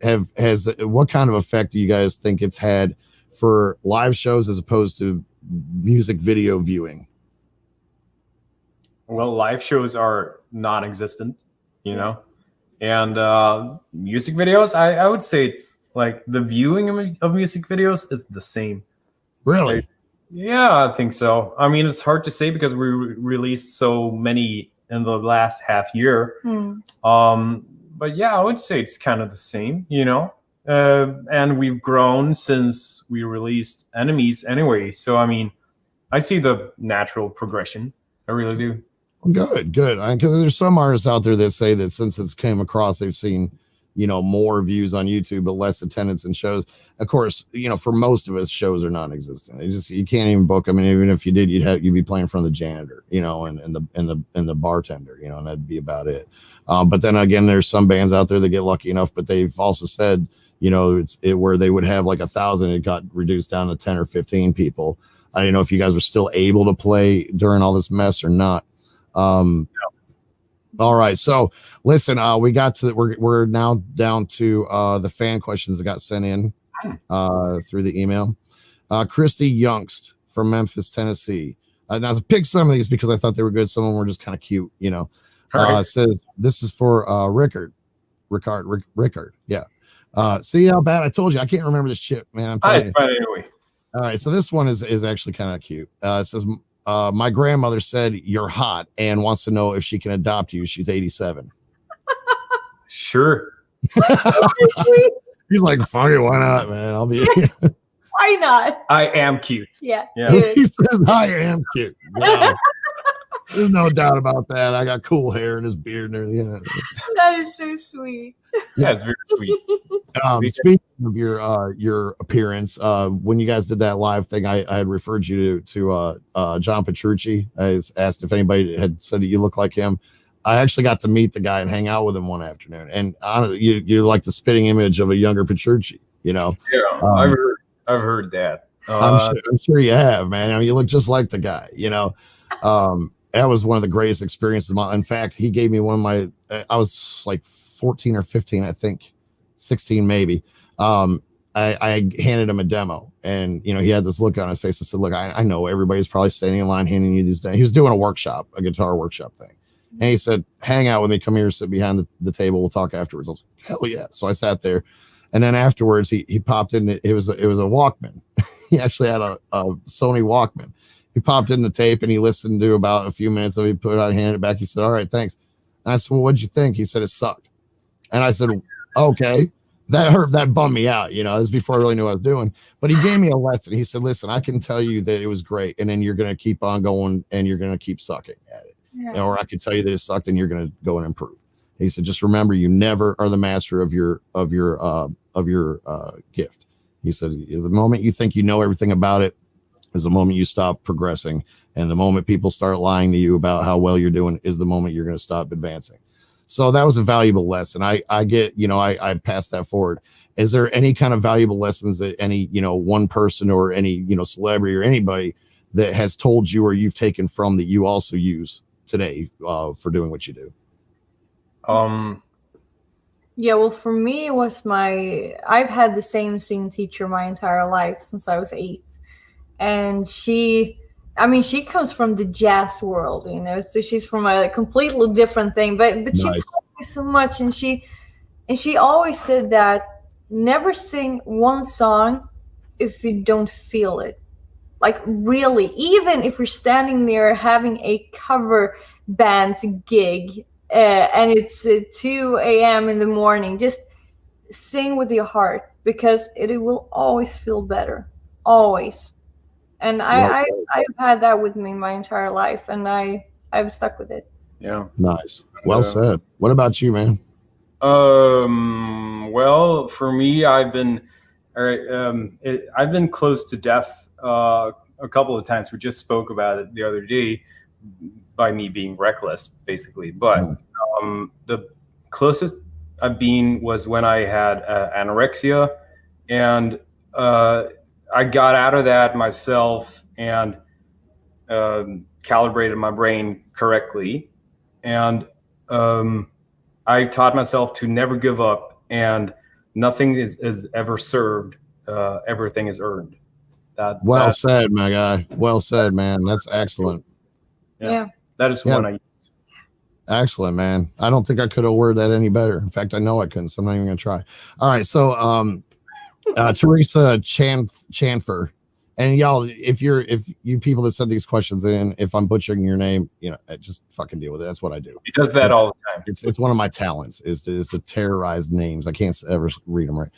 kind of effect do you guys think it's had for live shows as opposed to music video viewing? Well, live shows are non-existent, you know, and music videos, I would say it's like the viewing of music videos is the same. Really? Yeah, I think so. I mean, it's hard to say because we released so many in the last half year. But yeah, I would say it's kind of the same, you know, and we've grown since we released Enemies anyway. So, I mean, I see the natural progression. I really do. Good. Because there's some artists out there that say that since it's came across, they've seen, more views on YouTube, but less attendance in shows. Of course, for most of us, shows are non-existent. You can't even book. I mean, even if you did, you'd be playing in front of the janitor, and the bartender, and that'd be about it. But then again, there's some bands out there that get lucky enough, but they've also said, where they would have like 1,000, it got reduced down to 10 or 15 people. I don't know if you guys were still able to play during all this mess or not. All right, so listen, we're now down to the fan questions that got sent in through the email. Christy Youngst from Memphis, Tennessee. Now I picked some of these because I thought they were good. Some of them were just kind of cute, Right. Says this is for Rickard. Yeah. See how bad I told you. I can't remember this shit, man. Anyway. All right, so this one is actually kind of cute. It says, my grandmother said you're hot and wants to know if she can adopt you. She's 87. Sure. He's like, fuck it, why not, man? I'll be. Why not? I am cute. Yeah. He says I am cute. Wow. There's no doubt about that. I got cool hair and his beard and everything. That is so sweet. Yeah, it's very sweet. Speaking of your appearance, when you guys did that live thing, I had referred you to John Petrucci. I asked if anybody had said that you look like him. I actually got to meet the guy and hang out with him one afternoon, and you're like the spitting image of a younger Petrucci. Yeah, I've heard that. I'm sure you have, man. I mean, you look just like the guy. That was one of the greatest experiences of my. In fact, he gave me one of my. I was like 14 or 15, I think, 16 maybe. I handed him a demo, and he had this look on his face. I said, "Look, I know everybody's probably standing in line handing you these demos." He was doing a guitar workshop thing, and he said, "Hang out with me. Come here, sit behind the table. We'll talk afterwards." I was like, "Hell yeah!" So I sat there, and then afterwards, he popped in. It was a Walkman. He actually had a Sony Walkman. He popped in the tape and he listened to about a few minutes of it. He put it out, handed it back. He said, "All right, thanks." And I said, "Well, what'd you think?" He said, "It sucked." And I said, "Okay." That bummed me out. This was before I really knew what I was doing. But he gave me a lesson. He said, "Listen, I can tell you that it was great, and then you're going to keep on going and you're going to keep sucking at it. Yeah. Or I can tell you that it sucked and you're going to go and improve." He said, "Just remember, you never are the master of your gift." He said, "Is the moment you think you know everything about it is the moment you stop progressing, and the moment people start lying to you about how well you're doing is the moment you're going to stop advancing." So that was a valuable lesson. I get, I passed that forward. Is there any kind of valuable lessons that any, one person or any, celebrity or anybody that has told you or you've taken from that you also use today for doing what you do? Yeah, well, for me, it was I've had the same singing teacher my entire life since I was 8. And she comes from the jazz world, so she's from a completely different thing, but nice. She taught me so much. And she always said that never sing one song if you don't feel it. Like, really, even if you're standing there having a cover band gig and it's 2 a.m. in the morning, just sing with your heart, because it will always feel better. Always. And I've had that with me my entire life, and I've stuck with it. Yeah. Nice. Well said. What about you, man? Well, for me, I've been close to death a couple of times. We just spoke about it the other day by me being reckless, basically. But the closest I've been was when I had anorexia, and I got out of that myself and calibrated my brain correctly. And I taught myself to never give up, and nothing is ever served. Everything is earned. Well said, my guy. Well said, man. That's excellent. Yeah. That is one I use. Excellent, man. I don't think I could have worded that any better. In fact, I know I couldn't, so I'm not even going to try. All right. So, Teresa Chanfer, and y'all, if you people that sent these questions in, if I'm butchering your name, just fucking deal with it. That's what I do. He does that all the time. It's one of my talents is to terrorize names. I can't ever read them right.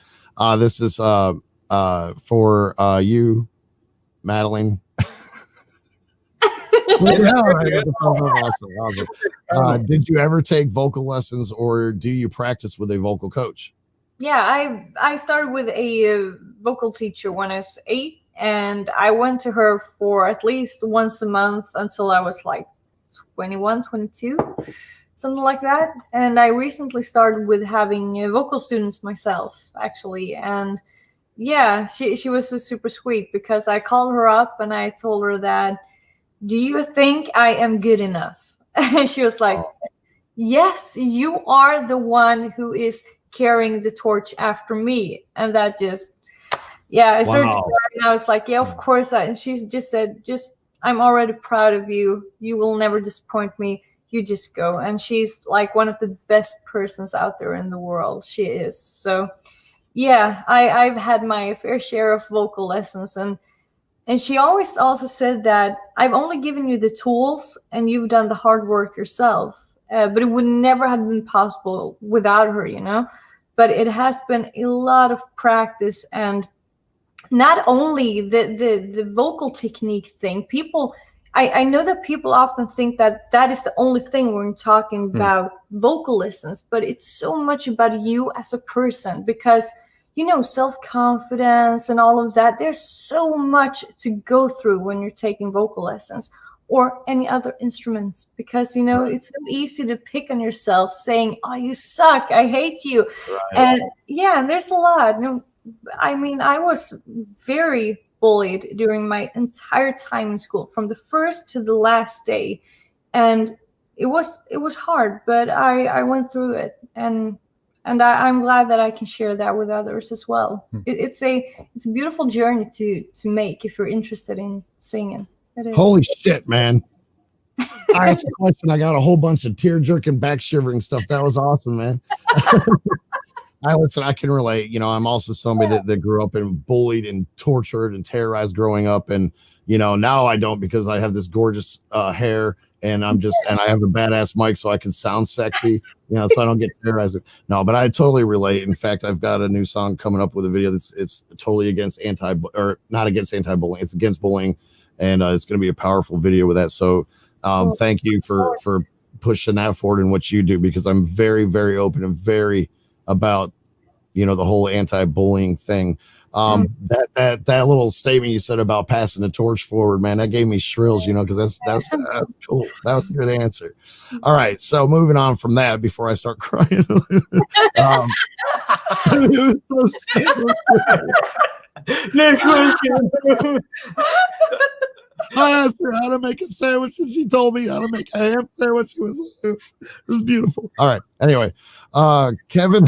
This is for you, Madeline. Awesome. Did you ever take vocal lessons, or do you practice with a vocal coach? Yeah, I started with a vocal teacher when I was 8, and I went to her for at least once a month until I was like 21, 22, something like that. And I recently started with having vocal students myself, actually. And yeah, she was super sweet, because I called her up and I told her that, do you think I am good enough? And she was like, yes, you are the one who is carrying the torch after me. And that just, I started to cry, and I was like, yeah, of course. And she just said, I'm already proud of you. You will never disappoint me. You just go. And she's like one of the best persons out there in the world. She is. So yeah, I've had my fair share of vocal lessons, and she always also said that I've only given you the tools and you've done the hard work yourself. But it would never have been possible without her, But it has been a lot of practice, and not only the vocal technique thing. People, I know that people often think that is the only thing when talking about vocal lessons, but it's so much about you as a person, because self-confidence and all of that. There's so much to go through when you're taking vocal lessons or any other instruments, because it's so easy to pick on yourself, saying, oh, you suck, I hate you. And there's a lot. I mean, I was very bullied during my entire time in school, from the first to the last day, and it was hard, but I went through it, and I'm glad that I can share that with others as well. It's a beautiful journey to make if you're interested in singing. Holy shit, man. I asked a question. I got a whole bunch of tear-jerking, back-shivering stuff. That was awesome, man. I can relate. I'm also somebody that grew up and bullied and tortured and terrorized growing up. And, now I don't, because I have this gorgeous hair, and and I have a badass mic, so I can sound sexy, so I don't get terrorized. No, but I totally relate. In fact, I've got a new song coming up with a video it's totally against not against anti-bullying. It's against bullying. And it's going to be a powerful video with that. So thank you for pushing that forward in what you do, because I'm very, very open and very about, the whole anti-bullying thing. That little statement you said about passing the torch forward, man, that gave me shrills, because that's cool. That was a good answer. All right. So moving on from that, before I start crying. Next question. I asked her how to make a sandwich, and she told me how to make a ham sandwich. It was beautiful. All right. Anyway, Kevin,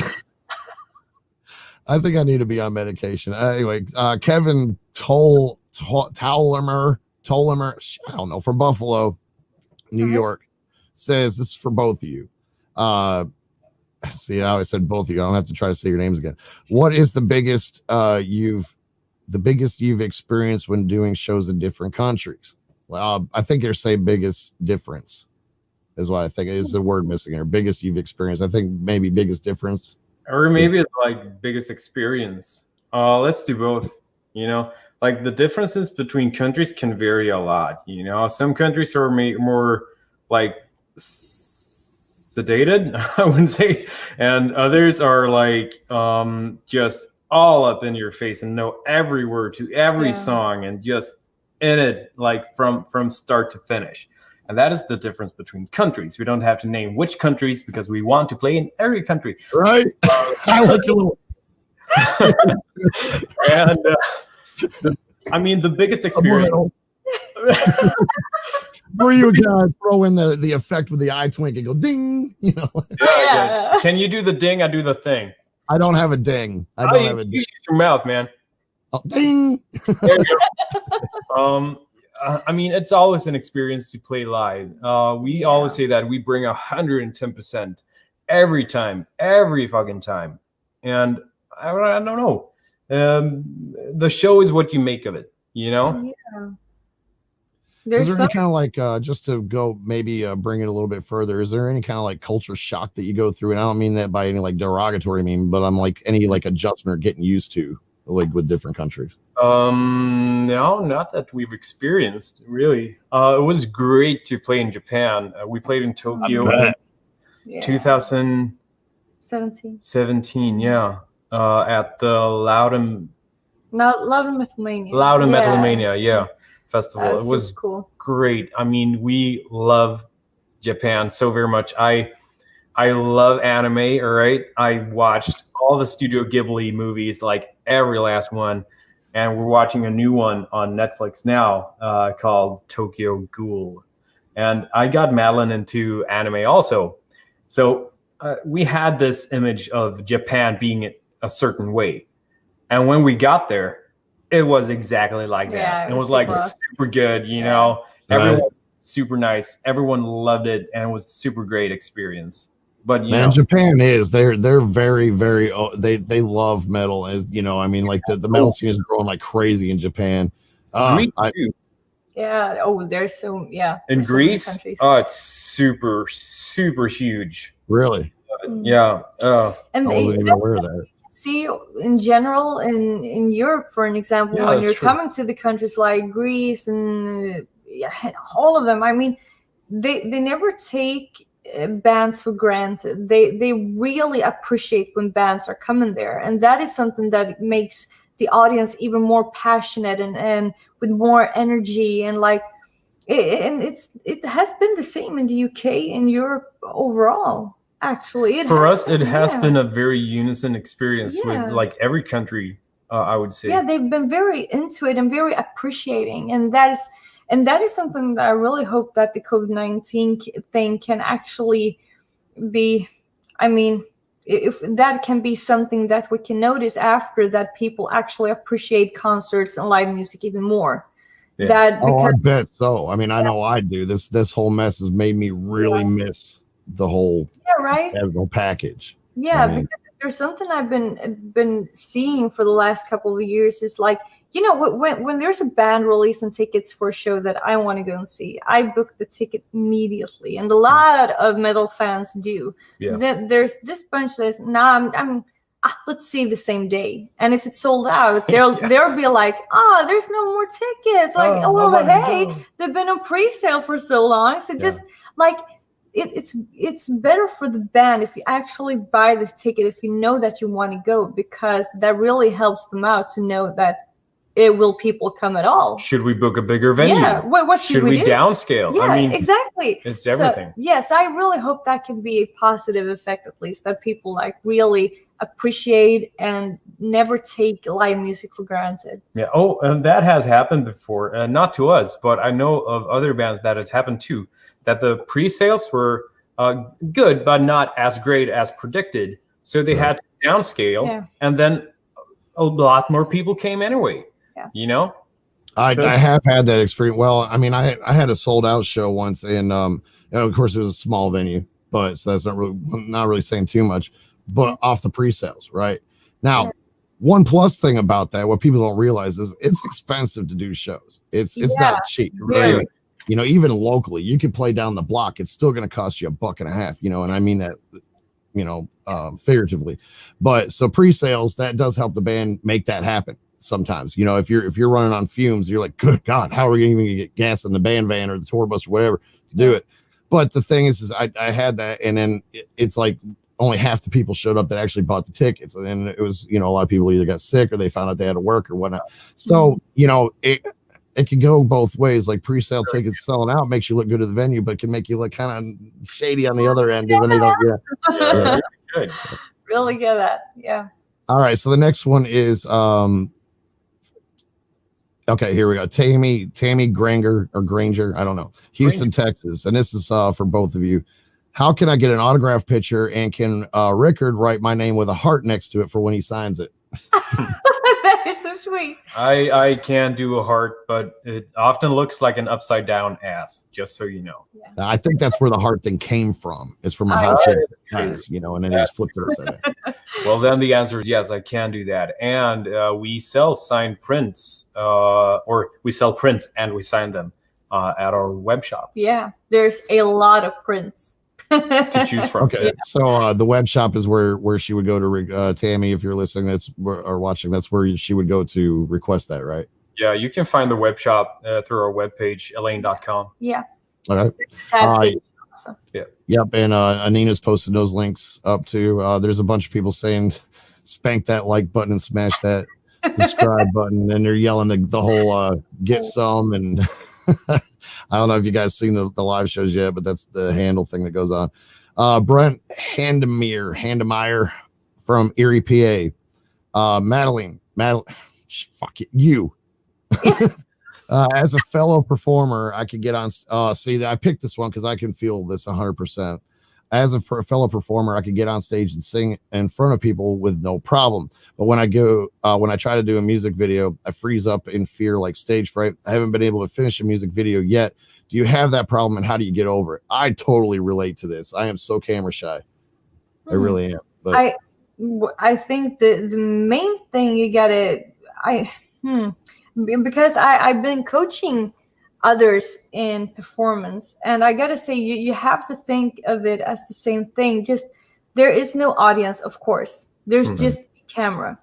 I think I need to be on medication. Anyway, Kevin Tollimer, I don't know, from Buffalo, New York, says this is for both of you. See, I always said both of you. I don't have to try to say your names again. What is the biggest you've experienced when doing shows in different countries? I think you're saying biggest difference is what I think is the word missing here. Biggest you've experienced. I think maybe biggest difference. Or maybe it's like biggest experience. Let's do both. Like the differences between countries can vary a lot. Some countries are more like sedated, I wouldn't say, and others are like just all up in your face and know every word to every song and just in it like from start to finish. And that is the difference between countries. We don't have to name which countries because we want to play in every country. Right. I like your little. And the biggest experience. Where you guys throw in the effect with the eye twink and go ding, Yeah. Can you do the ding? I do the thing. I don't have a ding. I don't have a ding. You use your mouth, man. Oh, ding. There you go. It's always an experience to play live. We always say that we bring 110% every time, every fucking time. And I don't know. The show is what you make of it, Yeah. Is there any kind of like, just to go maybe bring it a little bit further, is there any kind of like culture shock that you go through? And I don't mean that by any like derogatory mean, but I'm like any like adjustment or getting used to like with different countries. No, not that we've experienced, really. It was great to play in Japan. We played in Tokyo in 2017, at the Loudon Metal Mania, festival. It was cool. Great. I mean, we love Japan so very much. I love anime, all right? I watched all the Studio Ghibli movies, like every last one. And we're watching a new one on Netflix now called Tokyo Ghoul. And I got Madeline into anime also. So we had this image of Japan being a certain way. And when we got there, it was exactly like that. It was like super good, you know. Everyone was super nice. Everyone loved it. And it was a super great experience. But you know, Japan is they're very, very they love metal, as you know. I mean, like the metal scene is growing like crazy in Japan. There's so in Greece, it's super huge. Really? And I wasn't even aware of that. See, in general, in Europe, for an example, when you're coming to the countries like Greece and all of them, I mean, they never take bands for granted. They really appreciate when bands are coming there, and that is something that makes the audience even more passionate and with more energy, and like it has been the same in the UK and Europe overall. Actually, for us it has been a very unison experience with like every country, I would say. They've been very into it and very appreciating, and that is something that I really hope that the COVID-19 thing can actually be, I mean, if that can be something that we can notice after, that people actually appreciate concerts and live music even more. I bet so. I mean, I know I do. This whole mess has made me really miss the whole package. Because there's something I've been seeing for the last couple of years is like, you know, when there's a band releasing tickets for a show that I want to go and see, I book the ticket immediately, and a lot of metal fans do. There's this bunch that's let's see the same day, and if it's sold out, they'll be like, there's no more tickets. Like, they've been on pre-sale for so long, so just like. It's better for the band if you actually buy the ticket, if you know that you want to go, because that really helps them out to know that people come at all. Should we book a bigger venue? What should we do? Downscale? I mean, exactly. It's everything. So, yes, I really hope that can be a positive effect, at least, that people like really appreciate and never take live music for granted. And that has happened before, not to us, but I know of other bands that it's happened too, that the pre-sales were good, but not as great as predicted. So they had to downscale, and then a lot more people came anyway. You know, I have had that experience. Well, I mean, I had a sold out show once, and of course it was a small venue, but so that's not really saying too much. But off the pre-sales, right now, one plus thing about that, what people don't realize is it's expensive to do shows. It's not cheap, right? You know, even locally, you could play down the block. It's still going to cost you $1.50, you know, and I mean that, you know, figuratively. But so pre-sales, that does help the band make that happen. Sometimes, you know, if you're running on fumes, you're like, good God, how are we even going to get gas in the band van or the tour bus or whatever to do it? But the thing is I had that, and then it's like only half the people showed up that actually bought the tickets, and it was, you know, a lot of people either got sick or they found out they had to work or whatnot. So, you know, it can go both ways. Like pre-sale tickets selling out makes you look good at the venue, but can make you look kind of shady on the other end when they don't. Good. Really get that. All right, so the next one is okay, here we go. Tammy Granger, I don't know. Houston, Texas. And this is for both of you. How can I get an autograph picture, and can Rickard write my name with a heart next to it for when he signs it? That is so sweet. I can do a heart, but it often looks like an upside down ass, just so you know. I think that's where the heart thing came from. It's from a heart-shaped ass, you know, and then he just flipped it upside down. Well, then the answer is yes, I can do that. And we sell signed prints, or we sell prints and we sign them at our web shop. There's a lot of prints. to choose from. Okay, so the web shop is where she would go to Tammy, if you're listening, or watching, that's where she would go to request that, right? Yeah, you can find the web shop through our webpage, Eleine.com. Yeah. Okay. So. Yeah. Yep, and Anina's posted those links up too. There's a bunch of people saying, "Spank that like button and smash that subscribe button," and they're yelling the whole "get some." And I don't know if you guys seen the live shows yet, but that's the handle thing that goes on. Brent Handemeyer from Erie, PA. Madeline, fuck you. As a fellow performer, I could get on. See, I picked this one because I can feel this 100%. As a fellow performer, I could get on stage and sing in front of people with no problem. But when I try to do a music video, I freeze up in fear, like stage fright. I haven't been able to finish a music video yet. Do you have that problem, and how do you get over it? I totally relate to this. I am so camera shy. I really am. But I think the main thing you gotta because I've been coaching others in performance, and I gotta say you have to think of it as the same thing. Just there is no audience, of course. There's just camera,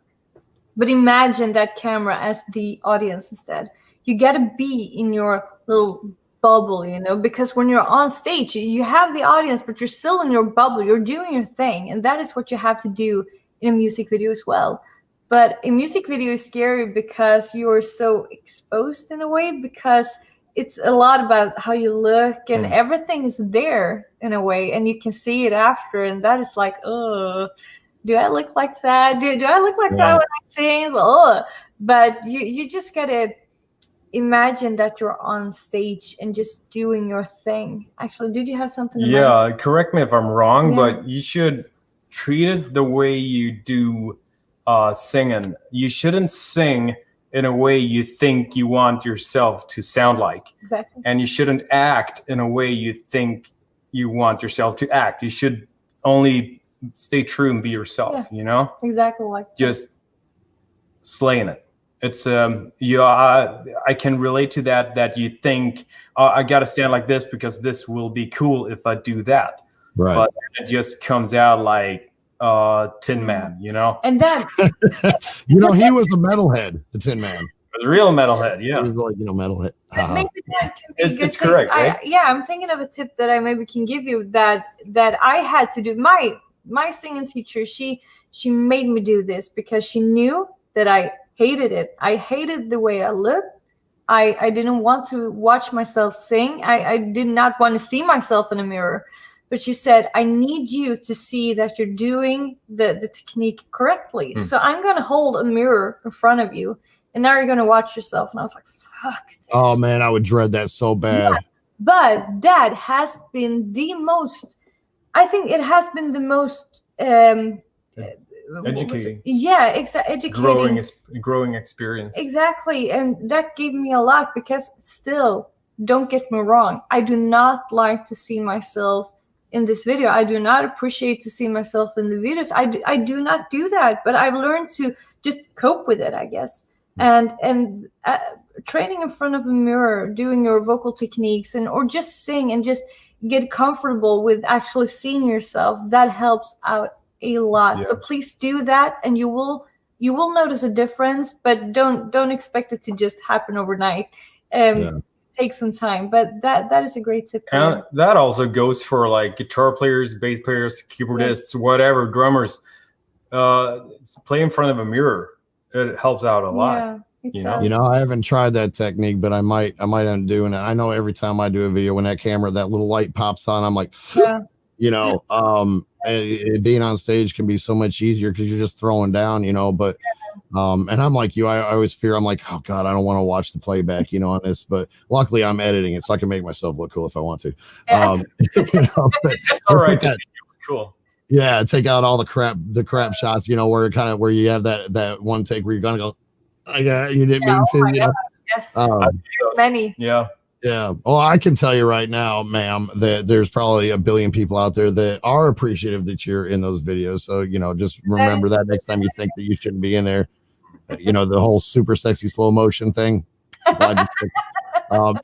but imagine that camera as the audience instead. You gotta be in your little bubble, because when you're on stage, you have the audience, but you're still in your bubble. You're doing your thing, and that is what you have to do in a music video as well. But a music video is scary because you're so exposed in a way, because it's a lot about how you look, and everything is there in a way, and you can see it after, and that is like, oh, do I look like that? Do I look like that when I sing? Oh, but you just gotta imagine that you're on stage and just doing your thing. Actually, did you have something? Yeah, correct me if I'm wrong, but you should treat it the way you do singing. You shouldn't sing in a way you think you want yourself to sound like. Exactly. And you shouldn't act in a way you think you want yourself to act. You should only stay true and be yourself, Exactly like that. Just slaying it. It's I can relate to that you think I got to stand like this because this will be cool if I do that. Right. But it just comes out like Tin Man, And then he was a metalhead, the Tin Man. It was a real metalhead, yeah. He was like, metalhead. Maybe that can be a good it's thing. correct, right? I'm thinking of a tip that I maybe can give you that I had to do. My singing teacher, she made me do this because she knew that I hated it. I hated the way I looked. I didn't want to watch myself sing. I did not want to see myself in a mirror. But she said, I need you to see that you're doing the technique correctly. So I'm going to hold a mirror in front of you, and now you're going to watch yourself. And I was like, fuck this. Oh, man, I would dread that so bad. Yeah, but that has been the most, I think it has been the most educating. Yeah, educating. Growing experience. Exactly. And that gave me a lot, because still, don't get me wrong, I do not like to see myself in this video. I do not appreciate to see myself in the videos. I do not do that, but I've learned to just cope with it, I guess. And training in front of a mirror, doing your vocal techniques, or just sing and just get comfortable with actually seeing yourself, that helps out a lot. So please do that, and you will notice a difference, but don't expect it to just happen overnight. Take some time, but that is a great tip. And that also goes for like guitar players, bass players, keyboardists, whatever, drummers. Play in front of a mirror. It helps out a lot. I haven't tried that technique, but I might end up doing it. I know every time I do a video, when that little light pops on, I'm like, being on stage can be so much easier because you're just throwing down, but and I'm like you, I always fear, I'm like, oh God, I don't want to watch the playback, on this, but luckily I'm editing it so I can make myself look cool if I want to. That's all right. Cool. Yeah, take out all the crap shots, where you have that one take where you're gonna go, you didn't mean to. Yes. Many. Yeah. Yeah. Well, I can tell you right now, ma'am, that there's probably a billion people out there that are appreciative that you're in those videos. So, just remember that next time you think that you shouldn't be in there. The whole super sexy slow motion thing. um,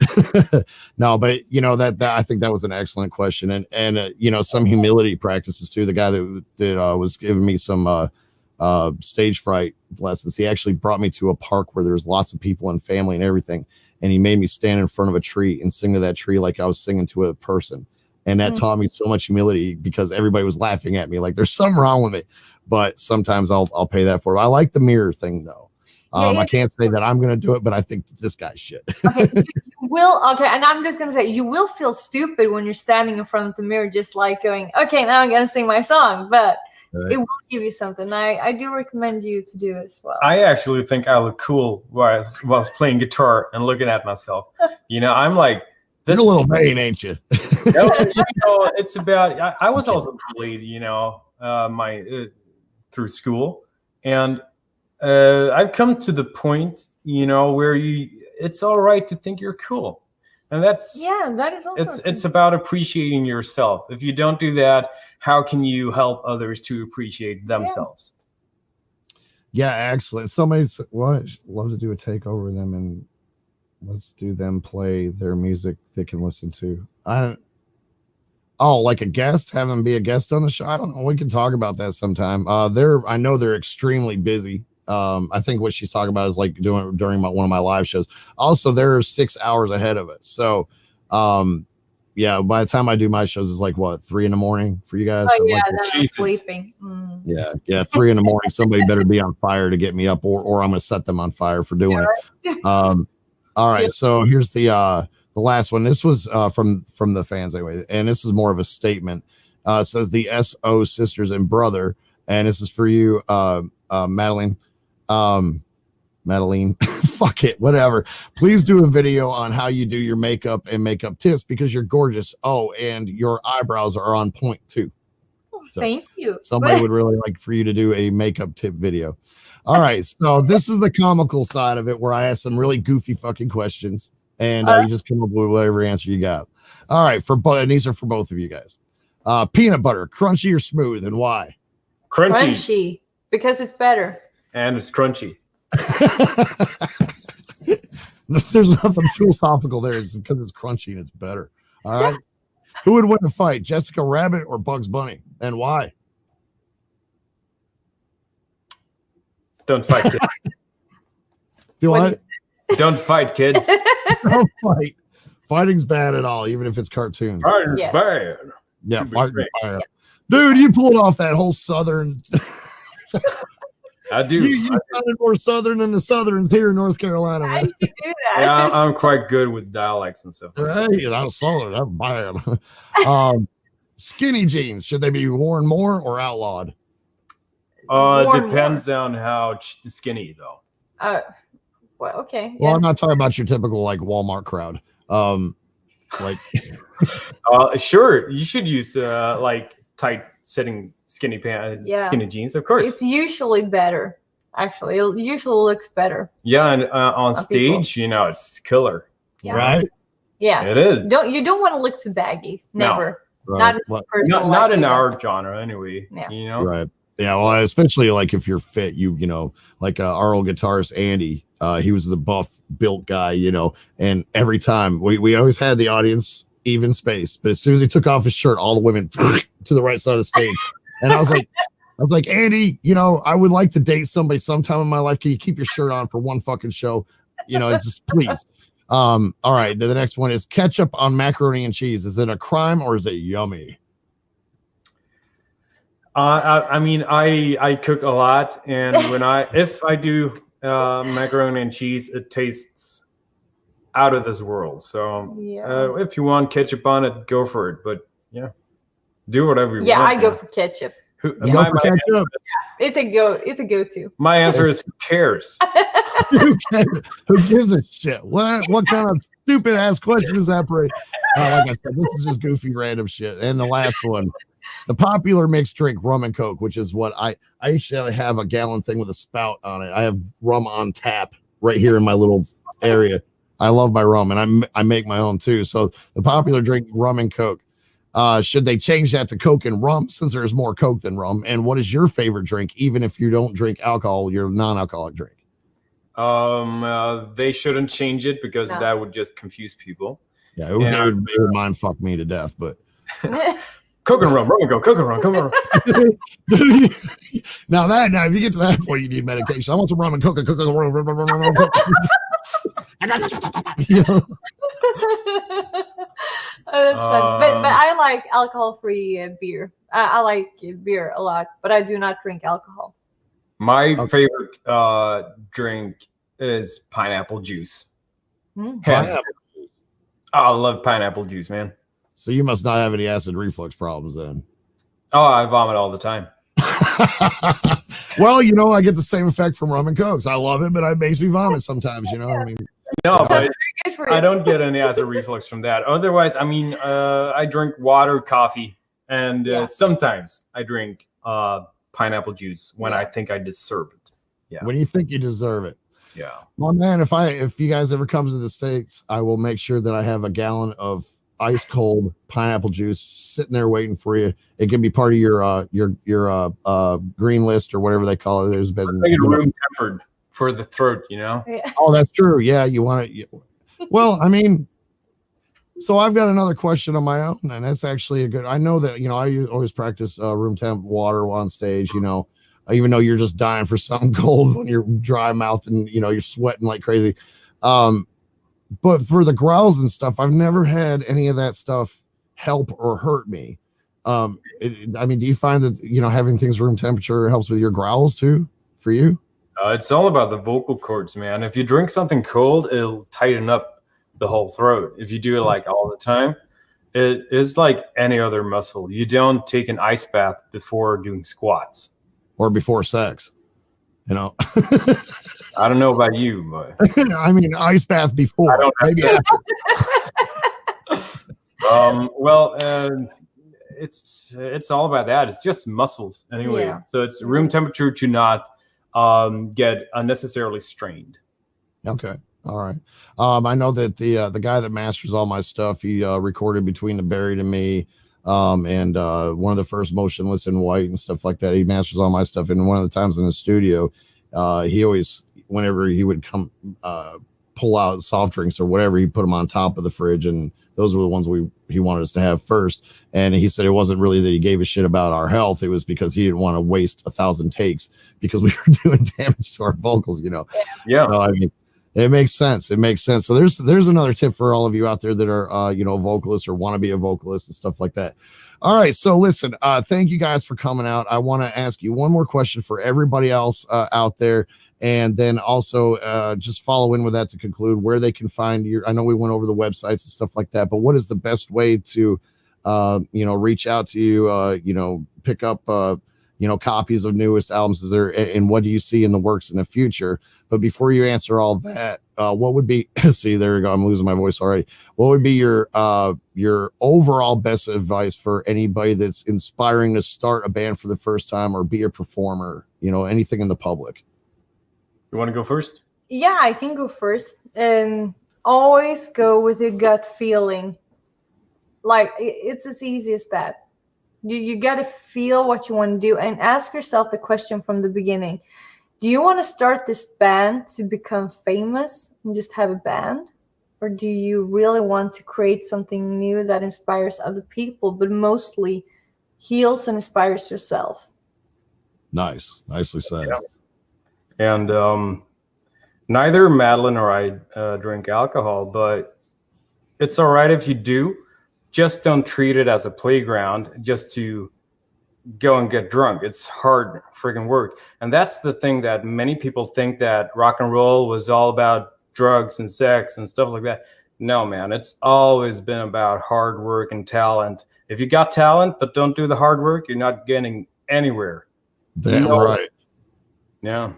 no, but you know that I think that was an excellent question, and you know, some humility practices too. The guy that was giving me some stage fright lessons, he actually brought me to a park where there's lots of people and family and everything, and he made me stand in front of a tree and sing to that tree like I was singing to a person. And that taught me so much humility because everybody was laughing at me like there's something wrong with me. But sometimes I'll pay that for it. I like the mirror thing though. I can't say that I'm going to do it, but I think this guy's shit. Okay, you will. Okay, and I'm just going to say you will feel stupid when you're standing in front of the mirror, just like going, okay, now I'm going to sing my song. But it will give you something. I do recommend you to do it as well. I actually think I look cool while I was playing guitar and looking at myself. You know, I'm like, this you're a little vain, ain't you? You know, it's about. I was also bullied, you know, through school, and I've come to the point, you know, where it's all right to think you're cool, and that is also it's about appreciating yourself. If you don't do that, how can you help others to appreciate themselves? Yeah, excellent. Somebody's love to do a takeover of them and. Let's do them play their music they can listen to. Like a guest, have them be a guest on the show. I don't know. We can talk about that sometime. I know they're extremely busy. I think what she's talking about is like doing during one of my live shows. Also, they're 6 hours ahead of us. So, yeah, by the time I do my shows, it's like what, 3 a.m. for you guys? Oh, yeah, like, I'm sleeping. Yeah, 3 a.m. Somebody better be on fire to get me up, or I'm gonna set them on fire for doing it. All right, so here's the last one. This was from the fans anyway, and this is more of a statement. It says the SO sisters and brother, and this is for you, Madeline. Madeline, fuck it, whatever. Please do a video on how you do your makeup and makeup tips because you're gorgeous. Oh, and your eyebrows are on point too. So thank you. Somebody would really like for you to do a makeup tip video. All right, so this is the comical side of it where I ask some really goofy fucking questions, and you just come up with whatever answer you got. All right, and these are for both of you guys. Peanut butter, crunchy or smooth, and why? Crunchy, because it's better. And it's crunchy. There's nothing philosophical there. It's because it's crunchy and it's better. All right. Who would win a fight, Jessica Rabbit or Bugs Bunny, and why? Don't fight, kids. Do what? Don't fight, kids. Don't fight. Fighting's bad at all, even if it's cartoons. Fighting's bad. Yeah, fighting's bad. Dude, you pulled off that whole southern. I do. You sounded more southern than the Southerns here in North Carolina. How did you do that? Yeah, I'm quite good with dialects and stuff. Hey, that's southern. That's bad. Skinny jeans, should they be worn more or outlawed? Depends on how skinny though. Well, okay. Well, I'm not talking about your typical like Walmart crowd. Like, sure, you should use like tight sitting skinny pants, skinny jeans. Of course, it's usually better. Actually, it usually looks better. Yeah, and on stage, people. You know, it's killer. Yeah. Right? Yeah, it is. You don't want to look too baggy. Never. No. Right. Not in our genre, anyway. Yeah. You know. Right. Yeah, well, especially like if you're fit, you know, like our old guitarist Andy, he was the buff built guy, you know, and every time we always had the audience even space, but as soon as he took off his shirt, all the women to the right side of the stage, and I was like, Andy, you know, I would like to date somebody sometime in my life. Can you keep your shirt on for one fucking show? You know, just please. All right, the next one is ketchup on macaroni and cheese. Is it a crime or is it yummy? I mean, I cook a lot, and if I do macaroni and cheese, it tastes out of this world. So if you want ketchup on it, go for it. But yeah, do whatever you want. Yeah, I go for ketchup. Ketchup. It's a go-to. My answer is who cares? Who gives a shit? What kind of stupid ass question is that? Like I said, this is just goofy random shit. And the last one. The popular mixed drink, rum and Coke, which is what I actually have a gallon thing with a spout on it. I have rum on tap right here in my little area. I love my rum, and I make my own too. So the popular drink, rum and Coke. Should they change that to Coke and rum since there's more Coke than rum? And what is your favorite drink, even if you don't drink alcohol, your non-alcoholic drink? They shouldn't change it because that would just confuse people. Yeah, it would mind fuck me to death, but cook and rum, cook and rum. Now if you get to that point, you need medication. I want some rum and cook. You know? That's fun. But I like alcohol-free beer. I like beer a lot, but I do not drink alcohol. My favorite drink is pineapple juice. Pineapple juice. I love pineapple juice, man. So you must not have any acid reflux problems then. Oh, I vomit all the time. Well, you know, I get the same effect from rum and cokes. I love it, but it makes me vomit sometimes, you know. I mean, no, but I don't get any acid reflux from that. Otherwise, I mean, I drink water, coffee, and sometimes I drink pineapple juice when I think I deserve it. Yeah. When you think you deserve it. Yeah. Well, man, if you guys ever come to the States, I will make sure that I have a gallon of ice cold pineapple juice sitting there waiting for you. It can be part of your green list or whatever they call it. There's been room tempered for the throat, you know. Oh, that's true. Yeah, you want it. Well, I mean, so I've got another question on my own, and that's actually a good. I know that, you know, I always practice room temp water on stage, you know, even though you're just dying for something cold when you're dry mouth and, you know, you're sweating like crazy. But for the growls and stuff, I've never had any of that stuff help or hurt me. I mean, do you find that, you know, having things room temperature helps with your growls too for you? It's all about the vocal cords, man. If you drink something cold, it'll tighten up the whole throat. If you do it like all the time, it is like any other muscle. You don't take an ice bath before doing squats or before sex, you know. I don't know about you, but I mean, ice bath before. Maybe it's all about that. It's just muscles anyway. Yeah. So it's room temperature to not get unnecessarily strained. Okay. All right. I know that the guy that masters all my stuff, he recorded between the Peredy and me, and one of the first Motionless in White and stuff like that. He masters all my stuff. And one of the times in the studio, he always, whenever he would come pull out soft drinks or whatever, he put them on top of the fridge, and those were the ones he wanted us to have first. And he said it wasn't really that he gave a shit about our health. It was because he didn't want to waste 1,000 takes because we were doing damage to our vocals, you know. Yeah. So, I mean, it makes sense. It makes sense. So there's another tip for all of you out there that are you know, vocalists or want to be a vocalist and stuff like that. All right. So listen, thank you guys for coming out. I want to ask you one more question for everybody else out there. And then also just follow in with that to conclude where they can find your, I know we went over the websites and stuff like that, but what is the best way to, you know, reach out to you, you know, pick up, you know, copies of newest albums? Is there, and what do you see in the works in the future? But before you answer all that, what would be, see, there you go. I'm losing my voice already. What would be your overall best advice for anybody that's inspiring to start a band for the first time or be a performer, you know, anything in the public? You want to go first? Yeah, I can go first. Always go with your gut feeling. Like, it's as easy as that. You got to feel what you want to do and ask yourself the question from the beginning. Do you want to start this band to become famous and just have a band? Or do you really want to create something new that inspires other people, but mostly heals and inspires yourself? Nice. Nicely said. Yeah. And neither Madeline or I drink alcohol, but it's all right if you do. Just don't treat it as a playground just to go and get drunk. It's hard friggin' work. And that's the thing that many people think, that rock and roll was all about drugs and sex and stuff like that. No, man, it's always been about hard work and talent. If you got talent but don't do the hard work, you're not getting anywhere. Damn right. Yeah.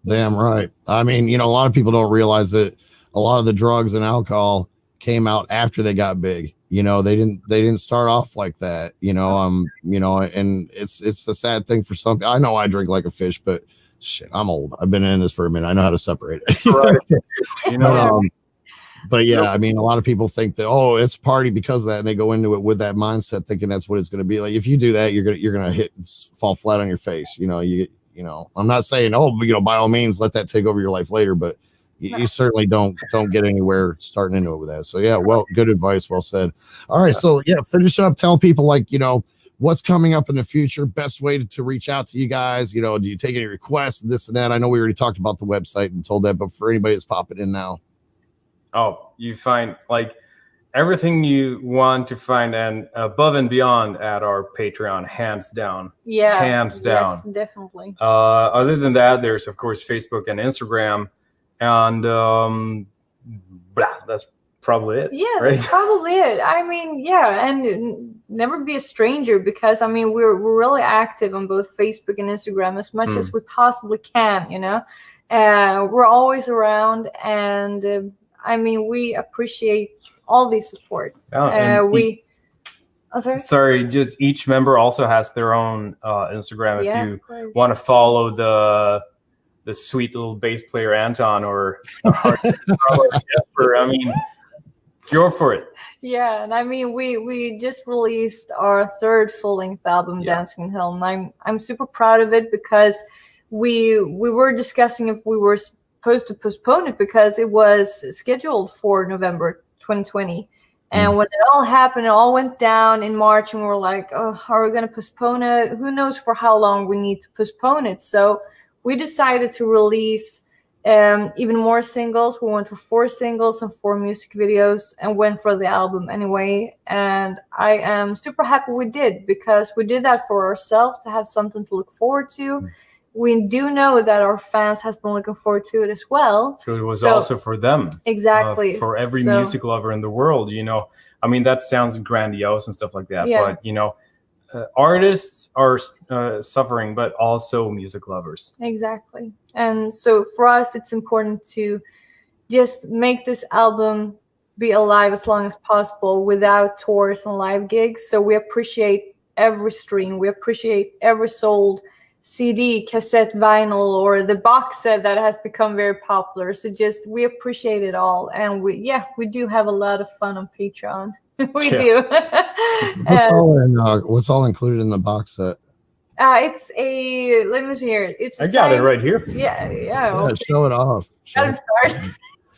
Damn right. I mean, you know, a lot of people don't realize that a lot of the drugs and alcohol came out after they got big. You know, they didn't start off like that, you know, you know, and it's the sad thing for some. I know I drink like a fish, but shit, I'm old. I've been in this for a minute. I know how to separate it. Right. You know, but yeah, I mean, a lot of people think that, oh, it's party because of that, and they go into it with that mindset thinking that's what it's going to be. Like, if you do that, you're gonna fall flat on your face. You know, You know, I'm not saying, oh, you know, by all means, let that take over your life later, but you certainly don't get anywhere starting into it with that. So yeah, well, good advice. Well said. All right. So yeah, finish up. Tell people, like, you know, what's coming up in the future, best way to reach out to you guys. You know, do you take any requests, this and that? I know we already talked about the website and told that, but for anybody that's popping in now. Oh, you find like everything you want to find and above and beyond at our Patreon, hands down. Yeah, hands down. Yes, definitely. Other than that, there's of course Facebook and Instagram, and that's probably it. Yeah, right? That's probably it. I mean, yeah, and never be a stranger, because I mean we're really active on both Facebook and Instagram as much as we possibly can. You know, we're always around, and I mean we appreciate all the support. Sorry, just each member also has their own Instagram. Yeah, if you want to follow the sweet little bass player Anton or Jesper, I mean, go for it. Yeah, and I mean we just released our third full-length album, Dancing in Hell, and I'm super proud of it, because we were discussing if we were supposed to postpone it, because it was scheduled for November 2020. And when it all happened, it all went down in March, and we were like, oh, are we going to postpone it? Who knows for how long we need to postpone it? So we decided to release even more singles. We went for 4 singles and 4 music videos, and went for the album anyway. And I am super happy we did, because we did that for ourselves, to have something to look forward to. We do know that our fans has been looking forward to it as well. So it was also for them. Exactly. For every music lover in the world, you know. I mean, that sounds grandiose and stuff like that. Yeah. But, you know, artists are suffering, but also music lovers. Exactly. And so for us, it's important to just make this album be alive as long as possible without tours and live gigs. So we appreciate every stream. We appreciate every sold CD, cassette, vinyl, or the box set that has become very popular. So just, we appreciate it all. And we do have a lot of fun on Patreon. We do. What's all included in the box set? It's a, let me see here. I got it right here. Yeah. Okay. Show it off.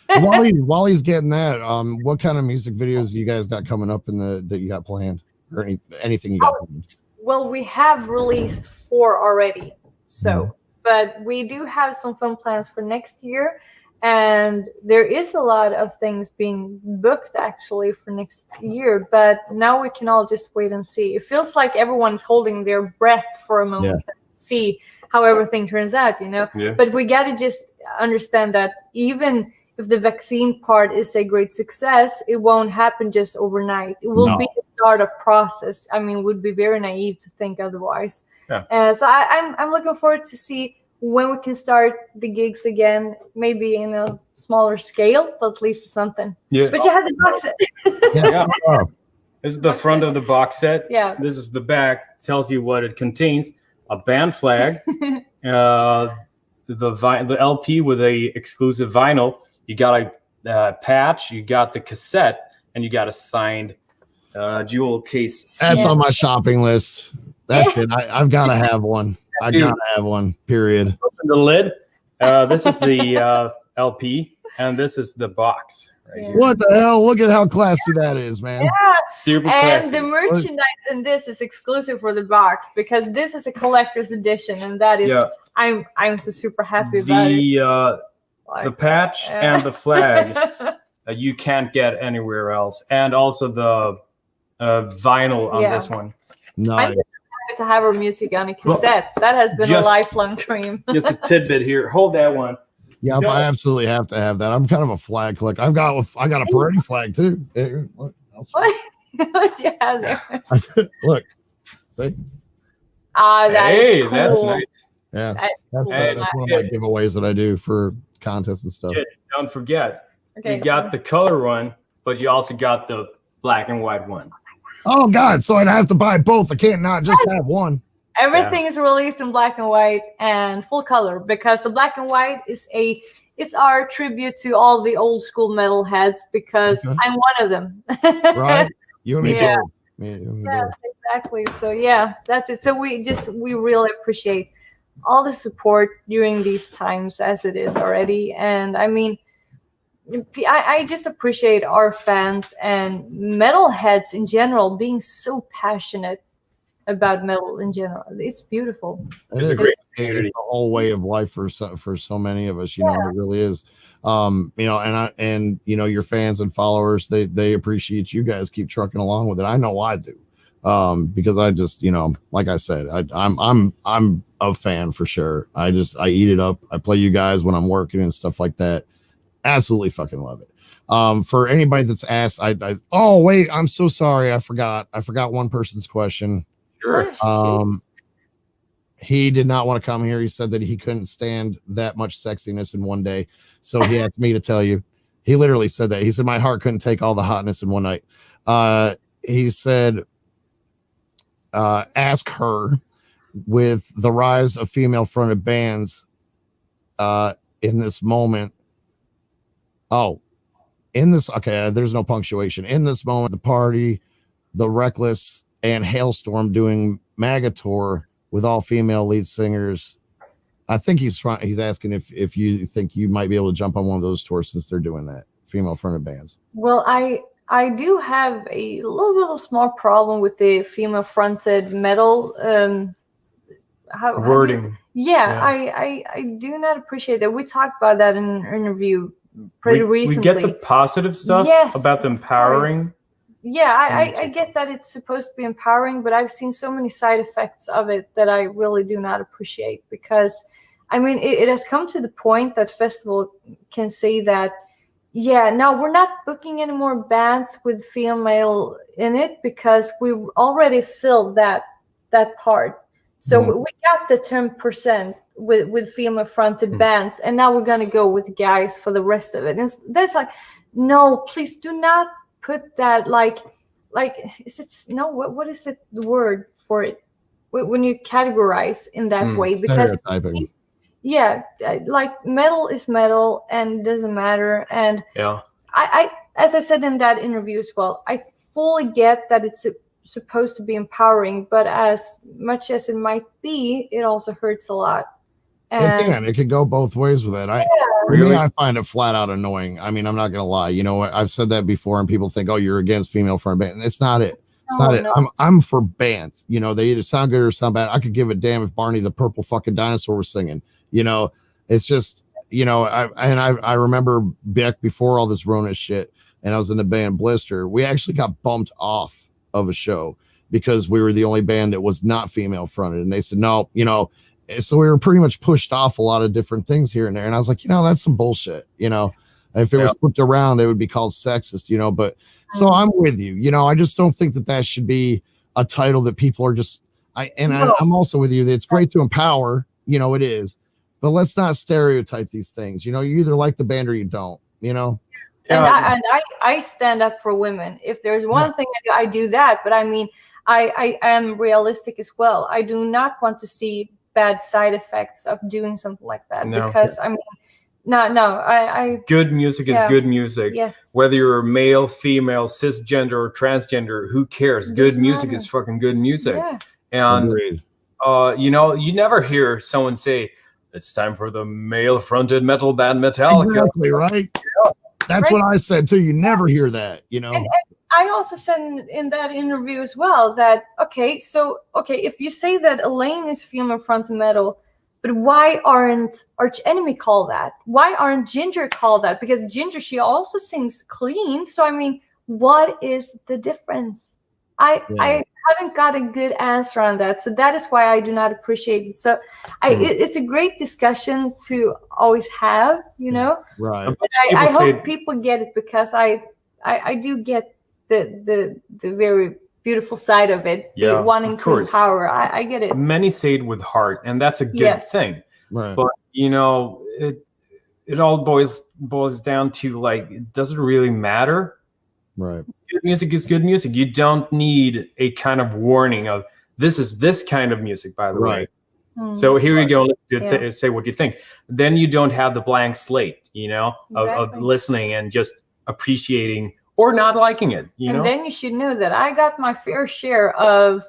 While he's getting that, what kind of music videos you guys got coming up that you got planned, or anything you got planned? Well, we have released 4 already. So, but we do have some fun plans for next year. And there is a lot of things being booked actually for next year. But now we can all just wait and see. It feels like everyone's holding their breath for a moment to see how everything turns out, you know? Yeah. But we got to just understand that even if the vaccine part is a great success, it won't happen just overnight. It will be a startup process. I mean, it would be very naive to think otherwise. Yeah. So I'm looking forward to see when we can start the gigs again, maybe in a smaller scale, but at least something. Yeah. But you have the box set. This is the front of the box set. Yeah. This is the back. Tells you what it contains: a band flag, the LP with a exclusive vinyl. You got a patch, you got the cassette, and you got a signed jewel case. That's on my shopping list. That's it. I've got to have one. I got to have one, period. Open the lid. This is the LP, and this is the box. Right here. What the hell? Look at how classy that is, man. Yeah. Super classy. And the merchandise in this is exclusive for the box, because this is a collector's edition, and that is, I'm so super happy about it. The patch and the flag you can't get anywhere else, and also the vinyl on this one. Nice. I'm happy to have our music on a cassette. That has been a lifelong dream. Just a tidbit here. Hold that one. Yeah, I absolutely have to have that. I'm kind of a flag collector. I got a Peredy flag too. Here, look, what you have there? Look, see. That's cool. That's nice. Yeah, that's one of my giveaways that I do for contests and stuff. Don't forget, you got the color one, but you also got the black and white one. Oh God! So I'd have to buy both. I can't not just have one. Everything is released in black and white and full color, because the black and white is it's our tribute to all the old school metal heads, because I'm one of them. Right? You and me too. Yeah, exactly. So that's it. So we really appreciate all the support during these times as it is already. And I mean, I just appreciate our fans and metalheads in general being so passionate about metal in general. It's beautiful. It's a great community. It's a whole way of life for so many of us. You know, it really is. You know, and you know, your fans and followers, they appreciate you guys keep trucking along with it. I know I do. Because I just, you know, like I said, I'm a fan for sure. I eat it up. I play you guys when I'm working and stuff like that. Absolutely fucking love it. For anybody that's asked, oh wait, I'm so sorry. I forgot one person's question. Sure. He did not want to come here. He said that he couldn't stand that much sexiness in one day. So he asked me to tell you. He literally said that. He said, my heart couldn't take all the hotness in one night. He said, ask her, with the rise of female fronted bands in this moment. There's no punctuation. In this moment, the Party, the Reckless, and Hailstorm doing Magator with all female lead singers. I think he's asking if you think you might be able to jump on one of those tours since they're doing that, female fronted bands. Well, I do have a little small problem with the female fronted metal wording. I do not appreciate that. We talked about that in an interview pretty recently. We get the positive stuff about the empowering. Yeah, I get that it's supposed to be empowering, but I've seen so many side effects of it that I really do not appreciate, because I mean, it has come to the point that festival can say that, yeah, no, we're not booking any more bands with female in it because we already filled that part. So we got the 10% with female fronted bands, and now we're gonna go with guys for the rest of it. And that's like, no, please do not put that like is it no what is it the word for it when you categorize in that way? Because like metal is metal and it doesn't matter. And I as I said in that interview as well, I fully get that it's supposed to be empowering, but as much as it might be, it also hurts a lot. And it could go both ways with it. For me, I find it flat out annoying. I mean, I'm not gonna lie. You know, I've said that before, and people think, "Oh, you're against female front band." It's not it. It's not it. I'm for bands. You know, they either sound good or sound bad. I could give a damn if Barney the Purple fucking Dinosaur was singing. You know, it's just, you know, I remember back before all this Rona shit, and I was in the band Blister. We actually got bumped off of a show because we were the only band that was not female fronted, and they said no. You know. So we were pretty much pushed off a lot of different things here and there. And I was like, you know, that's some bullshit. You know, if it was flipped around, it would be called sexist, you know, but so I'm with you. You know, I just don't think that should be a title that people are just, I'm also with you that it's great to empower, you know, it is, but let's not stereotype these things. You know, you either like the band or you don't, you know? And I stand up for women. If there's one thing I do that, but I mean, I am realistic as well. I do not want to see bad side effects of doing something like that, because I mean, good music is good music. Yes. Whether you're male, female, cisgender, or transgender, who cares? Good music is fucking good music. Yeah. And you know, you never hear someone say, "It's time for the male-fronted metal band Metallica." Exactly right. Yeah. That's what I said too. You never hear that, you know. And I also said in that interview as well that if you say that Eleine is female fronted metal, but why aren't Arch Enemy called that? Why aren't Ginger called that? Because Ginger, she also sings clean. So I mean, what is the difference? I haven't got a good answer on that. So that is why I do not appreciate it. So it's a great discussion to always have, you know. Right. But I hope people get it, because I do get the very beautiful side of it, wanting to empower. I get it. Many say it with heart, and that's a good thing. Right. But you know, it all boils down to, like, it doesn't really matter. Right. Good music is good music. You don't need a kind of warning of this is this kind of music, by the way. So here you go. Let's say what you think. Then you don't have the blank slate, you know, of listening and just appreciating or not liking it, you know? And then you should know that I got my fair share of,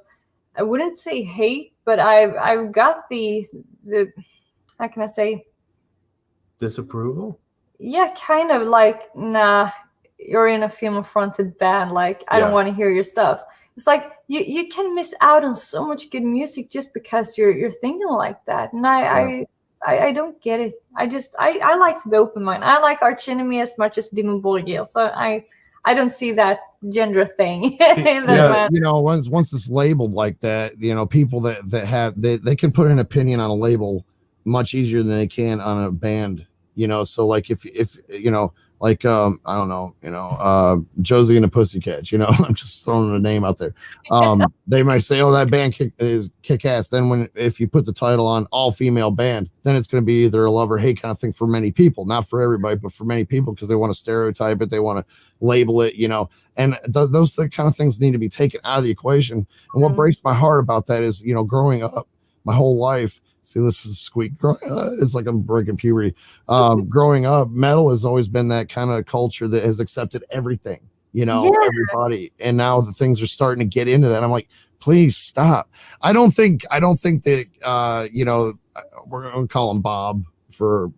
I wouldn't say hate, but I've got the how can I say, disapproval? Yeah, kind of like, nah, you're in a female-fronted band. Like, I don't want to hear your stuff. It's like you can miss out on so much good music just because you're thinking like that. And I don't get it. I like to be open-minded. I like Arch Enemy as much as Demon Bullet. So I don't see that gender thing. You know, once it's labeled like that, you know, people that have they can put an opinion on a label much easier than they can on a band. You know, so like if you know, like I don't know, you know, Josie and the Pussycats, you know, I'm just throwing a name out there. They might say, oh, that band is kick ass. Then if you put the title on all female band, then it's going to be either a love or hate kind of thing for many people, not for everybody, but for many people, because they want to stereotype it, they want to label it, you know, and those kind of things need to be taken out of the equation. And what breaks my heart about that is, you know, growing up my whole life. See, this is squeak. It's like I'm breaking puberty. Growing up, metal has always been that kind of culture that has accepted everything, you know, everybody. And now the things are starting to get into that. I'm like, please stop. I don't think that, you know, we're going to call him Bob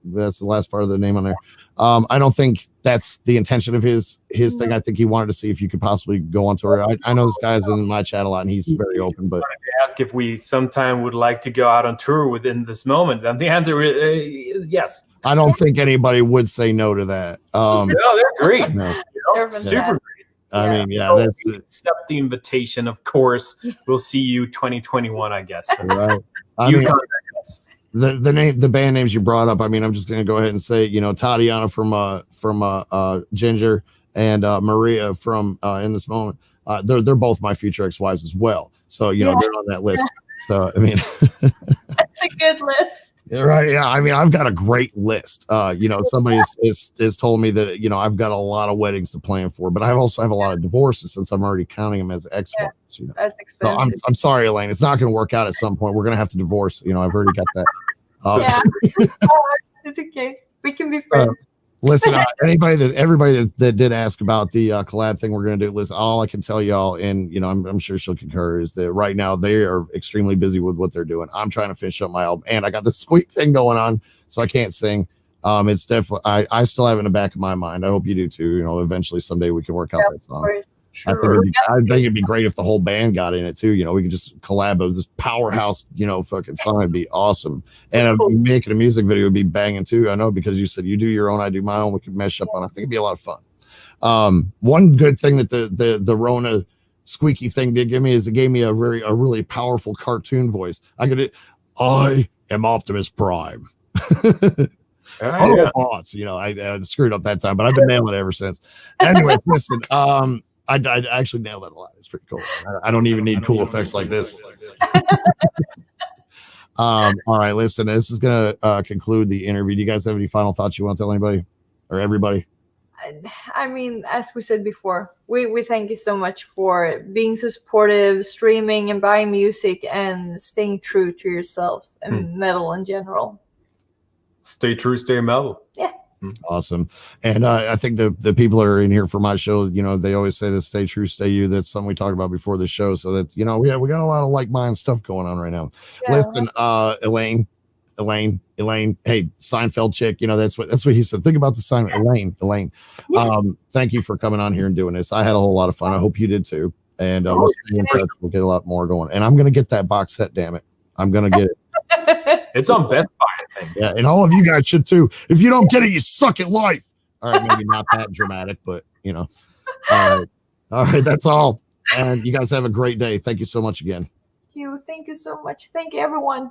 that's the last part of the name on there. I don't think that's the intention of his thing. I think he wanted to see if you could possibly go on tour. I know this guy's in my chat a lot and he's very open, but ask if we sometime would like to go out on tour within this moment, and the answer is yes. I don't think anybody would say no to that. No, they're great. No. They're super great. I mean, that's accept the invitation, of course. We'll see you 2021, I guess. Right. Contact us. The band names you brought up, I mean, I'm just gonna go ahead and say, you know, Tatiana from Ginger and Maria from In This Moment. They're both my future ex-wives as well. So, you know, they're on that list. So, I mean, that's a good list. Right. Yeah. I mean, I've got a great list. You know, somebody has told me that, you know, I've got a lot of weddings to plan for, but I also have a lot of divorces since I'm already counting them as ex-wives. You know? That's expensive. So I'm sorry, Elaine. It's not going to work out at some point. We're going to have to divorce. You know, I've already got that. It's okay. We can be friends. Listen, everybody that did ask about the collab thing we're going to do, listen, all I can tell y'all, and, you know, I'm sure she'll concur, is that right now they are extremely busy with what they're doing. I'm trying to finish up my album, and I got the squeak thing going on, so I can't sing. It's definitely, I still have it in the back of my mind. I hope you do too. You know, eventually someday we can work out that song. Sure. I think it'd be great if the whole band got in it too. You know, we could just collab as this powerhouse, you know, fucking song. It'd be awesome. And making a music video would be banging too. I know, because you said you do your own, I do my own. We could mesh up on. I think it'd be a lot of fun. One good thing that the Rona squeaky thing did give me is it gave me a really powerful cartoon voice. I am Optimus Prime. Thoughts, you know, I screwed up that time, but I've been nailing it ever since. Anyways, listen, I actually nailed it a lot. It's pretty cool. I don't even need cool effects like this. All right, listen, this is going to conclude the interview. Do you guys have any final thoughts you want to tell anybody or everybody? I mean, as we said before, we thank you so much for being so supportive, streaming and buying music, and staying true to yourself and metal in general. Stay true, stay metal. Yeah. Awesome. And I think the people that are in here for my show, you know, they always say that stay true, stay you. That's something we talked about before the show. So that, you know, we got a lot of like-minded stuff going on right now. Yeah. Listen, Elaine, hey, Seinfeld chick, you know, that's what he said. Think about the Seinfeld. Elaine. Yeah. Thank you for coming on here and doing this. I had a whole lot of fun. I hope you did too. And we'll stay in touch. We'll get a lot more going. And I'm going to get that box set, damn it. I'm going to get it. It's on Best Buy, I think. Yeah, and all of you guys should too. If you don't get it, you suck at life. All right, maybe not that dramatic, but, you know. All right, that's all. And you guys have a great day. Thank you so much again. Thank you so much. Thank you, everyone.